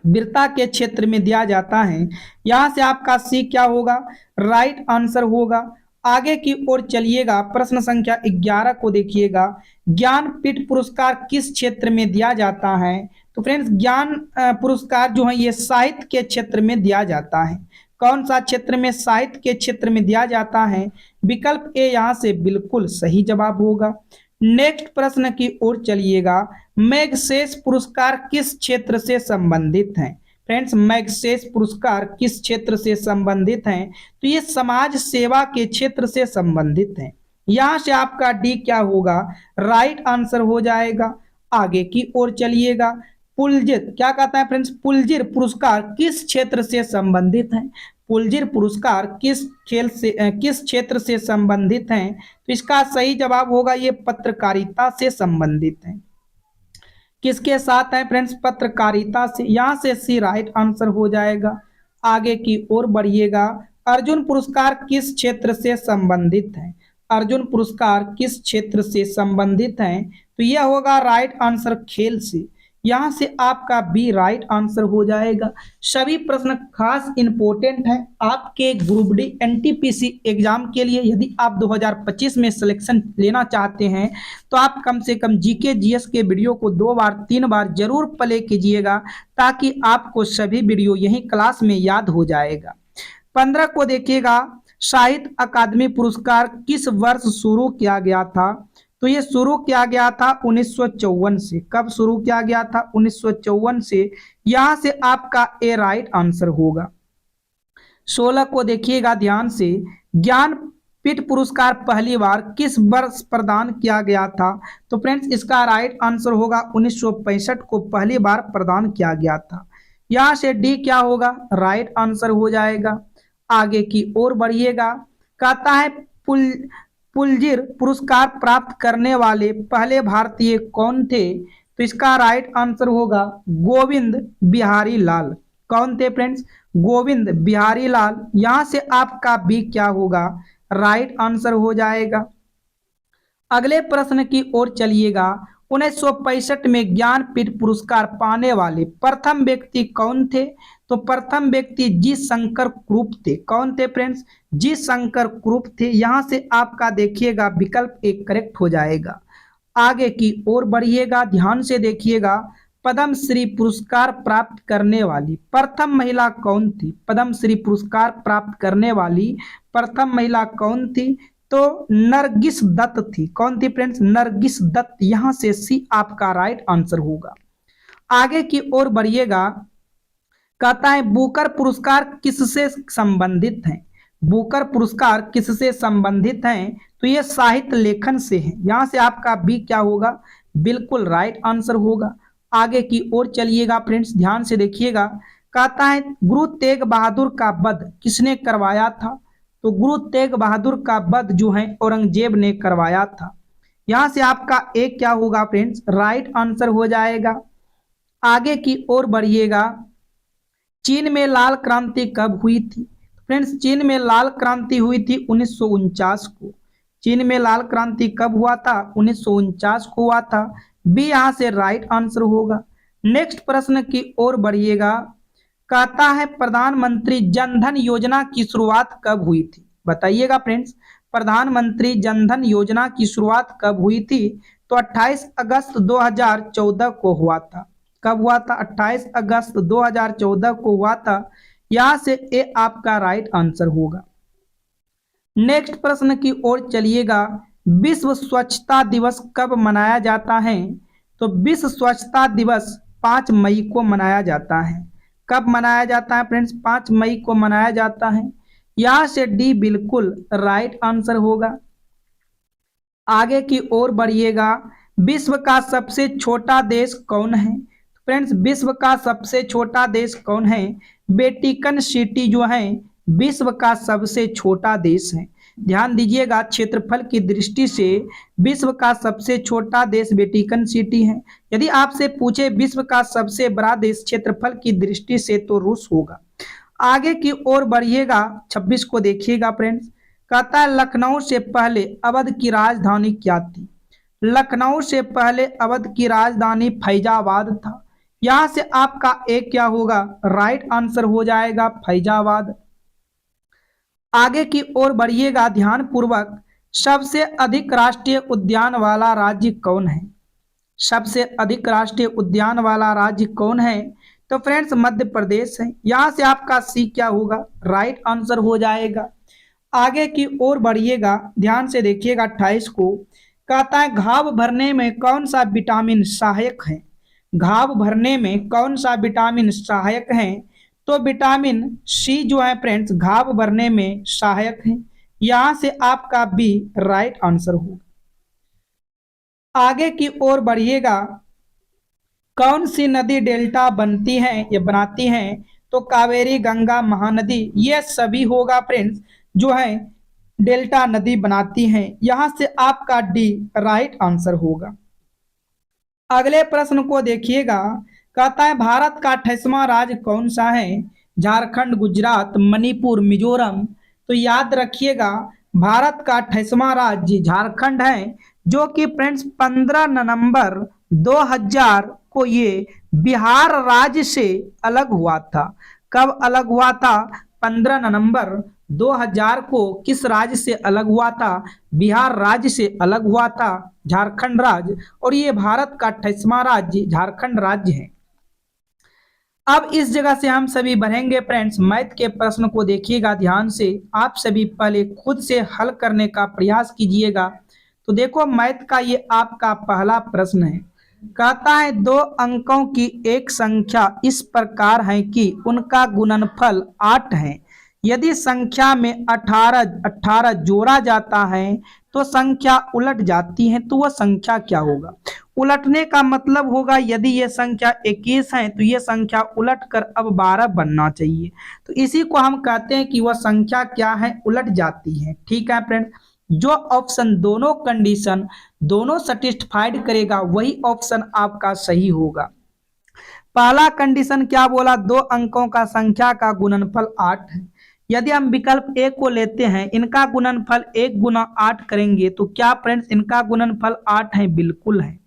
वीरता के क्षेत्र में दिया जाता है। यहां से आपका सी क्या होगा? राइट आंसर होगा। आगे की ओर चलिएगा। प्रश्न संख्या 11 को देखिएगा। ज्ञानपीठ पुरस्कार किस क्षेत्र में दिया जाता है? तो फ्रेंड्स ज्ञान पुरस्कार जो है ये साहित्य के क्षेत्र में दिया जाता है। कौन सा क्षेत्र में? साहित्य के क्षेत्र में दिया जाता है। विकल्प ए यहां से बिल्कुल सही जवाब होगा। नेक्स्ट प्रश्न की ओर चलिएगा। मैग्सेस पुरस्कार किस क्षेत्र से संबंधित है? फ्रेंड्स मैग्सेस पुरस्कार किस क्षेत्र से संबंधित हैं? तो ये समाज सेवा के क्षेत्र से संबंधित हैं। यहां से आपका डी क्या होगा? राइट आंसर हो जाएगा। आगे की ओर चलिएगा। पुलित्जर क्या कहता है फ्रेंड्स? पुलित्जर पुरस्कार किस क्षेत्र से संबंधित है? पुलित्जर पुरस्कार किस क्षेत्र से संबंधित हैं? तो इसका सही जवाब होगा ये पत्रकारिता से संबंधित है। किसके साथ है फ्रेंड्स? पत्रकारिता से। यहां से सी राइट आंसर हो जाएगा। आगे की ओर बढ़िएगा। अर्जुन पुरस्कार किस क्षेत्र से संबंधित है? अर्जुन पुरस्कार किस क्षेत्र से संबंधित है? तो यह होगा राइट आंसर खेल से। यहां से आपका बी राइट आंसर हो जाएगा। सभी प्रश्न खास इंपॉर्टेंट है आपके ग्रुप डी एनटीपीसी एग्जाम के लिए। यदि आप 2025 में सिलेक्शन लेना चाहते हैं तो आप कम से कम जीके जीएस के वीडियो को 2 बार 3 बार जरूर प्ले कीजिएगा, ताकि आपको सभी वीडियो यही क्लास में याद हो जाएगा। 15 को देखिएगा। साहित्य अकादमी पुरस्कार किस वर्ष शुरू किया गया था? तो ये शुरू किया गया था 1954 से। कब शुरू किया गया था? 1954 से। यहां से आपका ए राइट आंसर होगा। 16 को देखिएगा ध्यान से। ज्ञानपीठ पुरस्कार पहली बार किस वर्ष प्रदान किया गया था? तो फ्रेंड्स इसका राइट आंसर होगा 1965 को पहली बार प्रदान किया गया था। यहां से डी क्या होगा? राइट आंसर हो जाएगा। आगे की ओर बढ़िएगा। कहता है पुलित्जर पुरस्कार प्राप्त करने वाले पहले भारतीय कौन थे? तो इसका राइट आंसर होगा गोविंद बिहारी लाल। कौन थे फ्रेंड्स? गोविंद बिहारी लाल। यहां से आपका बी क्या होगा? राइट आंसर हो जाएगा। अगले प्रश्न की ओर चलिएगा। 1965 में ज्ञानपीठ पुरस्कार पाने वाले प्रथम व्यक्ति कौन थे? तो प्रथम व्यक्ति जी शंकर क्रूप थे। कौन थे फ्रेंड्स? जी शंकर क्रूप थे। यहां से आपका देखिएगा विकल्प एक करेक्ट हो जाएगा। आगे की ओर बढ़िएगा। ध्यान से देखिएगा। पद्मश्री पुरस्कार प्राप्त करने वाली प्रथम महिला कौन थी? पद्मश्री पुरस्कार प्राप्त करने वाली प्रथम महिला कौन थी? तो नरगिस दत्त थी। कौन थी फ्रेंड्स? नरगिस दत्त। यहां से सी आपका राइट आंसर होगा। आगे की ओर बढ़िएगा। कहता है बुकर पुरस्कार किससे संबंधित है? बुकर पुरस्कार किससे संबंधित है? तो ये साहित्य लेखन से है। यहां से आपका बी क्या होगा? बिल्कुल राइट आंसर होगा। आगे की ओर चलिएगा फ्रेंड्स, ध्यान से देखिएगा। कहता है गुरु तेग बहादुर का वध किसने करवाया था? तो गुरु तेग बहादुर का वध जो है औरंगजेब ने करवाया था। यहां से आपका एक क्या होगा फ्रेंड्स? राइट आंसर हो जाएगा। आगे की ओर बढ़िएगा। चीन में लाल क्रांति कब हुई थी? फ्रेंड्स चीन में लाल क्रांति हुई थी 1949 को। चीन में लाल क्रांति कब हुआ था? 1949 को हुआ था। बी यहां से राइट आंसर होगा। नेक्स्ट प्रश्न की ओर बढ़िएगा। कहता है प्रधानमंत्री जनधन योजना की शुरुआत कब हुई थी? बताइएगा फ्रेंड्स, प्रधानमंत्री जनधन योजना की शुरुआत कब हुई थी? तो 28 अगस्त 2014 को हुआ था। कब हुआ था? 28 अगस्त 2014 को हुआ था। यहां से ए आपका राइट आंसर होगा। नेक्स्ट प्रश्न की ओर चलिएगा। विश्व स्वच्छता दिवस कब मनाया जाता है? तो विश्व स्वच्छता दिवस 5 मई को मनाया जाता है। कब मनाया जाता है फ्रेंड्स? 5 मई को मनाया जाता है। यहां से डी बिल्कुल राइट आंसर होगा। आगे की ओर बढ़िएगा। विश्व का सबसे छोटा देश कौन है? फ्रेंड्स विश्व का सबसे छोटा देश कौन है? वेटिकन सिटी जो है विश्व का सबसे छोटा देश है। ध्यान दीजिएगा, क्षेत्रफल की दृष्टि से विश्व का सबसे छोटा देश वेटिकन सिटी है। यदि आपसे पूछे विश्व का सबसे बड़ा देश क्षेत्रफल की दृष्टि से तो रूस होगा। आगे की ओर बढ़िएगा। 26 को देखिएगा फ्रेंड्स। कहता है लखनऊ से पहले अवध की राजधानी क्या थी? लखनऊ से पहले अवध की राजधानी फैजाबाद था। यहां से आपका एक क्या होगा? राइट आंसर हो जाएगा फैजाबाद। आगे की ओर बढ़िएगा ध्यान पूर्वक। सबसे अधिक राष्ट्रीय उद्यान वाला राज्य कौन है? सबसे अधिक राष्ट्रीय उद्यान वाला राज्य कौन है? तो फ्रेंड्स मध्य प्रदेश है। यहां से आपका सी क्या होगा? राइट आंसर हो जाएगा। आगे की ओर बढ़िएगा, ध्यान से देखिएगा 28 को। कहता है घाव भरने में कौन सा विटामिन सहायक है? घाव भरने में कौन सा विटामिन सहायक है? तो विटामिन सी जो है फ्रेंड्स घाव भरने में सहायक है। यहां से आपका बी राइट आंसर होगा। आगे की ओर बढ़िएगा। कौन सी नदी डेल्टा बनती है या बनाती है? तो कावेरी, गंगा, महानदी, ये सभी होगा फ्रेंड्स जो है डेल्टा नदी बनाती हैं। यहां से आपका डी राइट आंसर होगा। अगले प्रश्न को देखिएगा। कहता है भारत का 28वां राज्य कौन सा है? झारखंड, गुजरात, मणिपुर, मिजोरम। तो याद रखिएगा भारत का 28वां राज्य झारखंड है, जो कि फ्रेंड्स 15 नवंबर 2000 को ये बिहार राज्य से अलग हुआ था। कब अलग हुआ था? 15 नवंबर 2000 को किस राज्य से अलग हुआ था? बिहार राज्य से अलग हुआ था झारखंड राज्य। और ये भारत का 28वां राज्य झारखंड राज्य है। अब इस जगह से हम सभी बढ़ेंगे फ्रेंड्स मैथ के प्रश्न को देखिएगा ध्यान से। आप सभी पहले खुद से हल करने का प्रयास कीजिएगा। तो देखो मैथ का ये आपका पहला प्रश्न है। कहता है 2 अंकों की एक संख्या इस प्रकार है कि उनका गुणनफल 8 है। यदि संख्या में 18 जोड़ा जाता है तो संख्या उलट जाती है, तो वह संख्या क्या होगा? उलटने का मतलब होगा यदि ये संख्या 21 है तो ये संख्या उलट कर अब 12 बनना चाहिए। तो इसी को हम कहते हैं कि वह संख्या क्या है? उलट जाती है। ठीक है फ्रेंड, जो ऑप्शन दोनों कंडीशन दोनों सेटिस्फाइड करेगा वही ऑप्शन आपका सही होगा। पहला कंडीशन क्या बोला? 2 अंकों का संख्या का गुणनफल 8 है। यदि हम विकल्प ए को लेते हैं, इनका गुणनफल 1 गुना 8 करेंगे तो क्या फ्रेंड्स इनका गुणनफल 8 है? बिल्कुल है।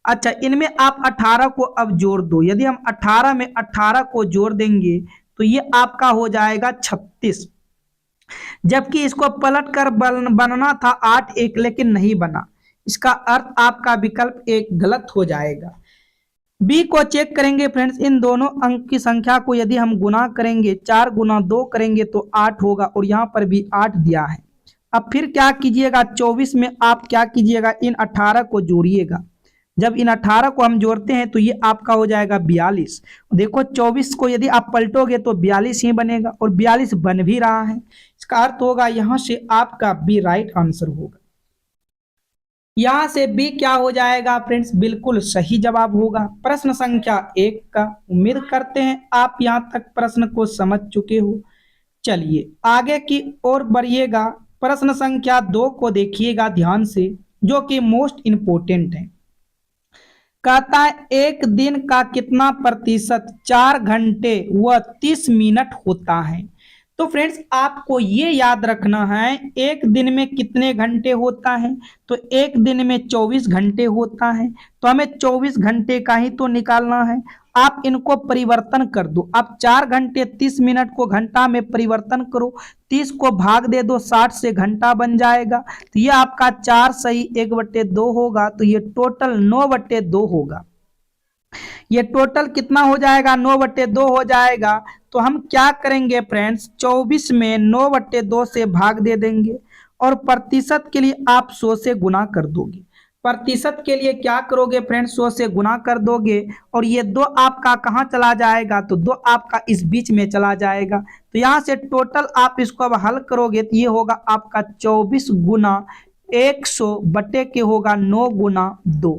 अच्छा, इनमें आप 18 को अब जोड़ दो। यदि हम 18 में 18 को जोड़ देंगे तो ये आपका हो जाएगा 36। जबकि इसको पलट कर बनना था 8 1, लेकिन नहीं बना। इसका अर्थ आपका विकल्प एक गलत हो जाएगा। बी को चेक करेंगे फ्रेंड्स, इन दोनों अंक की संख्या को यदि हम गुना करेंगे 4 गुना 2 करेंगे तो 8 होगा और यहाँ पर भी 8 दिया है। अब फिर क्या कीजिएगा, 24 में आप क्या कीजिएगा, इन 18 को जोड़िएगा। जब इन 18 को हम जोड़ते हैं तो ये आपका हो जाएगा 42। देखो 24 को यदि आप पलटोगे तो 42 ही बनेगा, और 42 बन भी रहा है। इसका अर्थ होगा यहां से आपका बी राइट आंसर होगा। यहां से बी क्या हो जाएगा फ्रेंड्स, बिल्कुल सही जवाब होगा प्रश्न संख्या 1 का। उम्मीद करते हैं आप यहां तक प्रश्न को समझ चुके हो। चलिए आगे की ओर बढ़िएगा। प्रश्न संख्या 2 को देखिएगा ध्यान से, जो कि मोस्ट इंपोर्टेंट है। कहता है एक दिन का कितना प्रतिशत 4 घंटे व 30 मिनट होता है। तो फ्रेंड्स आपको ये याद रखना है एक दिन में कितने घंटे होता है, तो एक दिन में 24 घंटे होता है, तो हमें 24 घंटे का ही तो निकालना है। आप इनको परिवर्तन कर दो, आप 4 घंटे 30 मिनट को घंटा में परिवर्तन करो, 30 को भाग दे दो 60 से, घंटा बन जाएगा। तो ये आपका 4 सही 1/2 होगा, तो ये टोटल 9/2 होगा। ये टोटल कितना हो जाएगा, 9/2 हो जाएगा। तो हम क्या करेंगे फ्रेंड्स, 24 में 9/2 से भाग दे देंगे, और प्रतिशत के लिए आप 100 से गुना कर दोगे। प्रतिशत के लिए क्या करोगे फ्रेंड्स, 100 से गुना कर दोगे, और ये 2 आपका कहाँ चला जाएगा, तो 2 आपका इस बीच में चला जाएगा। तो यहाँ से टोटल आप इसको अब हल करोगे तो ये होगा आपका 24 गुना 100 बटे के होगा 9 गुना 2।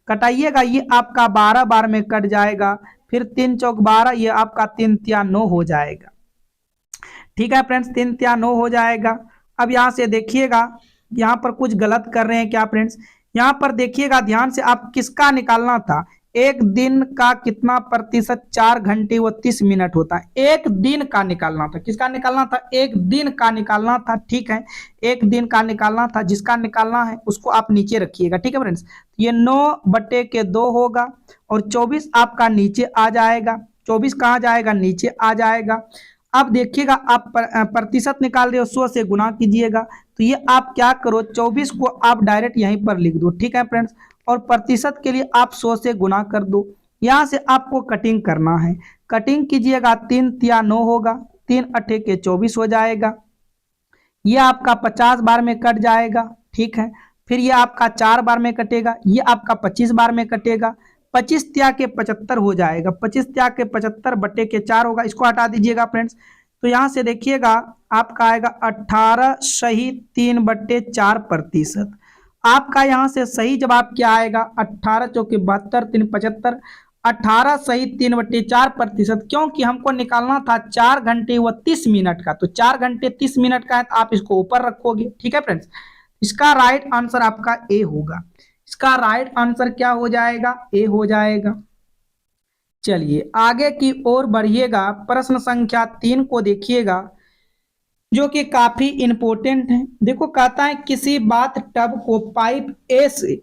कटाइएगा, ये आपका 12 बार में कट जाएगा, फिर 3 चौक 12, ये आपका 3 तिया 9 हो जाएगा। ठीक है फ्रेंड्स, 3 तिया 9 हो जाएगा। अब यहाँ से देखिएगा, यहाँ पर कुछ गलत कर रहे हैं क्या फ्रेंड्स, यहाँ पर देखिएगा ध्यान से, आप किसका निकालना था, एक दिन का कितना प्रतिशत 4 घंटे व 30 मिनट होता है। एक दिन का निकालना था, किसका निकालना था, एक दिन का निकालना था। ठीक है, एक दिन का निकालना था, जिसका निकालना है उसको आप नीचे रखिएगा। ठीक है फ्रेंड्स, ये 9/2 होगा, और 24 आपका नीचे आ जाएगा। 24 कहाँ जाएगा, नीचे आ जाएगा। अब देखिएगा, आप प्रतिशत निकाल रहे हो, 100 से गुना कीजिएगा, तो ये आप क्या करो, 24 को आप डायरेक्ट यहीं पर लिख दो। ठीक है फ्रेंड्स, और प्रतिशत के लिए आप 100 से गुना कर दो। यहाँ से आपको कटिंग करना है, कटिंग कीजिएगा, 3 तिया 9 होगा, 3 अठे के 24 हो जाएगा, ये आपका 50 बार में कट जाएगा। ठीक है, फिर ये आपका 4 बार में कटेगा, ये आपका 25 बार में कटेगा, 25 तिया के 75 हो जाएगा, 25 तिया के 75 बटे के 4 होगा, इसको हटा दीजिएगा फ्रेंड्स। तो यहाँ से देखिएगा आपका आएगा 18 सही 3/4 प्रतिशत। आपका यहाँ से सही जवाब क्या आएगा, 18 चौके 72 3 75, 18 सही 3/4 प्रतिशत, क्योंकि हमको निकालना था 4 घंटे व 30 मिनट का, तो 4 घंटे 30 मिनट का है, तो आप इसको ऊपर रखोगे। ठीक है फ्रेंड्स, इसका राइट आंसर आपका ए होगा। इसका राइट आंसर क्या हो जाएगा, ए हो जाएगा। चलिए आगे की ओर बढ़िएगा। प्रश्न संख्या 3 को देखिएगा, जो कि काफी इंपॉर्टेंट है। देखो कहता है किसी बाथ टब को पाइप ए से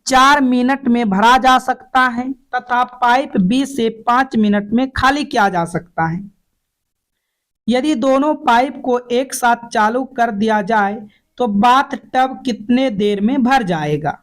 4 मिनट में भरा जा सकता है तथा पाइप बी से 5 मिनट में खाली किया जा सकता है। यदि दोनों पाइप को एक साथ चालू कर दिया जाए तो बाथ टब कितने देर में भर जाएगा।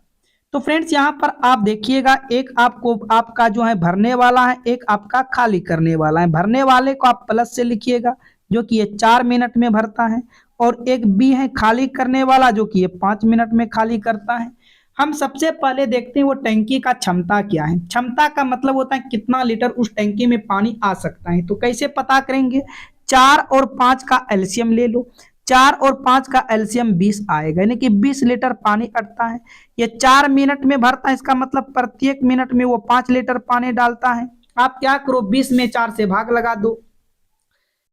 तो फ्रेंड्स यहाँ पर आप देखिएगा, एक आपको आपका जो है भरने वाला है, एक आपका खाली करने वाला है। भरने वाले को आप प्लस से लिखिएगा, जो कि ये 4 मिनट में भरता है, और एक बी है खाली करने वाला, जो कि ये 5 मिनट में खाली करता है। हम सबसे पहले देखते हैं वो टंकी का क्षमता क्या है। क्षमता का मतलब होता है कितना लीटर उस टंकी में पानी आ सकता है। तो कैसे पता करेंगे, 4 और 5 का एलसीएम ले लो, 4 और 5 का एलसीएम 20 आएगा, यानी कि 20 लीटर पानी अटता है। ये 4 मिनट में भरता है, इसका मतलब प्रत्येक मिनट में वो 5 लीटर पानी डालता है। आप क्या करो, 20 में 4 से भाग लगा दो।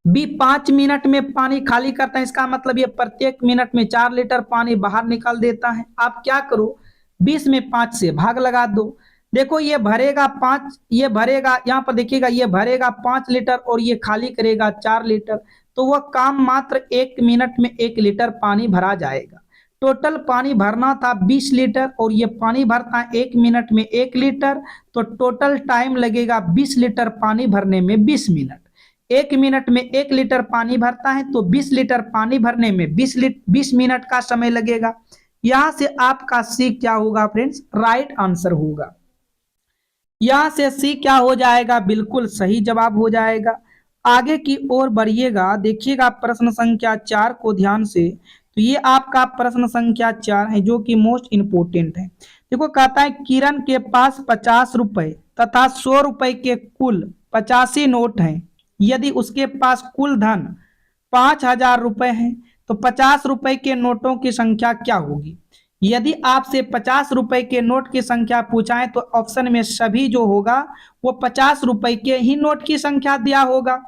बी 5 मिनट में पानी खाली करता है, इसका मतलब ये प्रत्येक मिनट में 4 लीटर पानी बाहर निकाल देता है। आप क्या करो, 20 में 5 से भाग लगा दो। देखो ये भरेगा 5, ये भरेगा, यहाँ पर देखिएगा ये भरेगा 5 लीटर और ये खाली करेगा 4 लीटर, तो वह काम मात्र 1 मिनट में 1 लीटर पानी भरा जाएगा। टोटल पानी भरना था 20 लीटर और ये पानी भरता है 1 मिनट में 1 लीटर, तो टोटल टाइम लगेगा 20 लीटर पानी भरने में 20 मिनट। 1 मिनट में 1 लीटर पानी भरता है, तो 20 लीटर पानी भरने में 20 मिनट का समय लगेगा। यहां से आपका सी क्या होगा फ्रेंड्स, राइट आंसर होगा। यहां से सी क्या हो जाएगा, बिल्कुल सही जवाब हो जाएगा। आगे की ओर बढ़िएगा, देखिएगा प्रश्न संख्या 4 को ध्यान से। तो ये आपका प्रश्न संख्या 4 है जो कि मोस्ट इंपोर्टेंट है। देखो कहता है किरण के पास 50 रुपए तथा 100 रुपए के कुल 85 नोट हैं। यदि उसके पास कुल धन 5,000 रुपए है तो 50 रुपए के नोटों की संख्या क्या होगी। यदि आपसे 50 रुपए के नोट की संख्या पूछा है तो ऑप्शन में सभी जो होगा वो 50 रुपए के ही नोट की संख्या दिया होगा।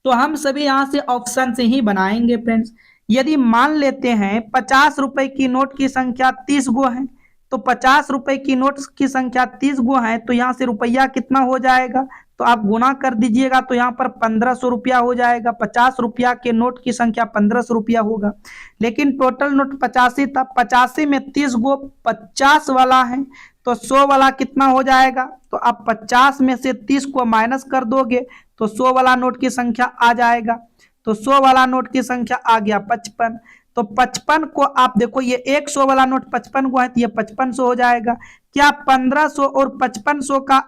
तो हम सभी यहां से ऑप्शन से ही बनाएंगे फ्रेंड्स। यदि मान लेते हैं 50 रुपए की नोट की संख्या 30 गो है तो 50 रुपए की नोट की संख्या 30 गो है तो यहाँ से रुपया कितना हो जाएगा, तो आप गुना कर दीजिएगा तो यहाँ पर 1500 रुपया हो जाएगा। 50 रुपया के नोट की संख्या 1500 रुपया होगा, लेकिन टोटल नोट 85 था। 85 में 30 गो 50 वाला है तो 100 वाला कितना हो जाएगा, तो आप 50 में से 30 को माइनस कर दोगे तो 100 वाला नोट की संख्या आ जाएगा। तो 100 वाला नोट की संख्या आ गया 55। तो 55 को आप देखो ये 100 वाला नोट 55 को है तो ये 5500 हो जाएगा। क्या 1500 और 5500 का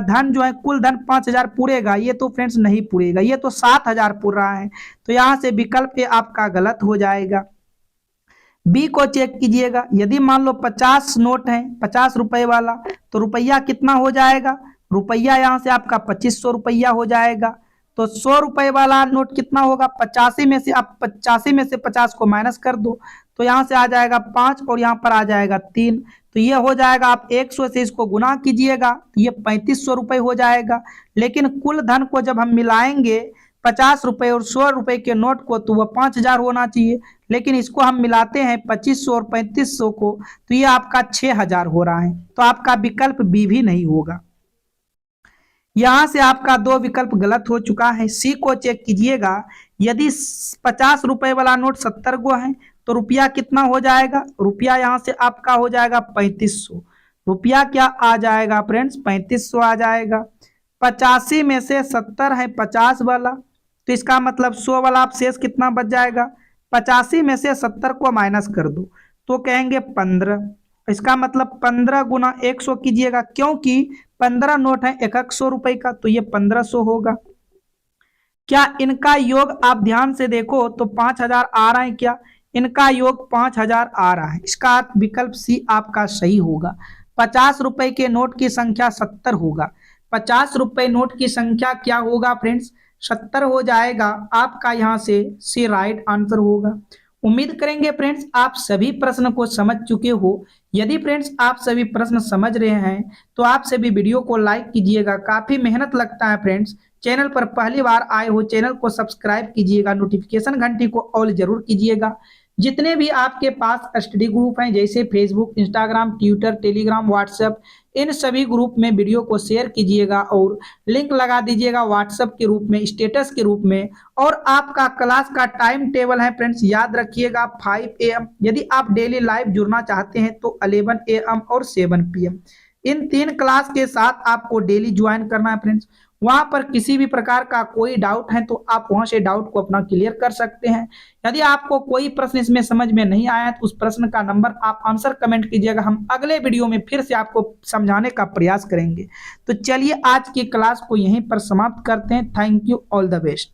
धन जो है कुल धन 5000 पूरेगा? ये तो फ्रेंड्स नहीं पूरेगा, ये तो 7000 पूर रहा है। तो यहाँ से विकल्प ए आपका गलत हो जाएगा। बी को चेक कीजिएगा। यदि मान लो 50 नोट है 50 रुपए वाला तो रुपया कितना हो जाएगा, रुपया यहाँ से आपका 2500 रुपया हो जाएगा। तो 100 रुपए वाला नोट कितना होगा, 85 में से आप 85 में से 50 को माइनस कर दो तो यहाँ से आ जाएगा 5 और यहाँ पर आ जाएगा 3। तो ये हो जाएगा, आप 100 से इसको गुना कीजिएगा तो ये 3500 रुपये हो जाएगा। लेकिन कुल धन को जब हम मिलाएंगे 50 रुपये और 100 रुपये के नोट को तो वह 5000 होना चाहिए, लेकिन इसको हम मिलाते हैं 2500 और 3500 को तो ये आपका 6000 हो रहा है। तो आपका विकल्प बी भी नहीं होगा। यहां से आपका 2 विकल्प गलत हो चुका है। सी को चेक कीजिएगा। यदि 50 रुपए वाला नोट 70 गो है तो रुपया कितना हो जाएगा, रुपया यहाँ से आपका हो जाएगा 3500। रुपया क्या आ जाएगा फ्रेंड्स, 3500 आ जाएगा। 85 में से 70 है 50 वाला तो इसका मतलब 100 वाला आप शेष कितना बच जाएगा, 85 में से 70 को माइनस कर दो तो कहेंगे 15। इसका मतलब 15 गुना 100 कीजिएगा, क्योंकि 15 नोट है 100 रुपए का तो ये 1500 होगा। क्या इनका योग आप ध्यान से देखो तो 5000 आ रहा है, क्या इनका योग 5000 आ रहा है। इसका विकल्प सी आपका सही होगा। 50 रुपए के नोट की संख्या 70 होगा। 50 रुपए नोट की संख्या क्या होगा फ्रेंड्स, 70 हो जाएगा। आपका यहाँ से सी राइट आंसर होगा। उम्मीद करेंगे फ्रेंड्स आप सभी प्रश्न को समझ चुके हो। यदि फ्रेंड्स आप सभी प्रश्न समझ रहे हैं तो आप सभी वीडियो को लाइक कीजिएगा। काफी मेहनत लगता है फ्रेंड्स। चैनल पर पहली बार आए हो चैनल को सब्सक्राइब कीजिएगा, नोटिफिकेशन घंटी को ऑल जरूर कीजिएगा। जितने भी आपके पास स्टडी ग्रुप हैं जैसे Facebook, Instagram, Twitter, Telegram, WhatsApp, इन सभी ग्रुप में वीडियो को शेयर कीजिएगा और लिंक लगा दीजिएगा व्हाट्सएप के रूप में, स्टेटस के रूप में। और आपका क्लास का टाइम टेबल है फ्रेंड्स, याद रखिएगा 5 AM। यदि आप डेली लाइव जुड़ना चाहते हैं तो 11 AM और 7 PM, इन 3 क्लास के साथ आपको डेली ज्वाइन करना है फ्रेंड्स। वहां पर किसी भी प्रकार का कोई डाउट है तो आप वहां से डाउट को अपना क्लियर कर सकते हैं। यदि आपको कोई प्रश्न इसमें समझ में नहीं आया तो उस प्रश्न का नंबर आप आंसर कमेंट कीजिएगा। हम अगले वीडियो में फिर से आपको समझाने का प्रयास करेंगे। तो चलिए आज की क्लास को यहीं पर समाप्त करते हैं। Thank you, all the best.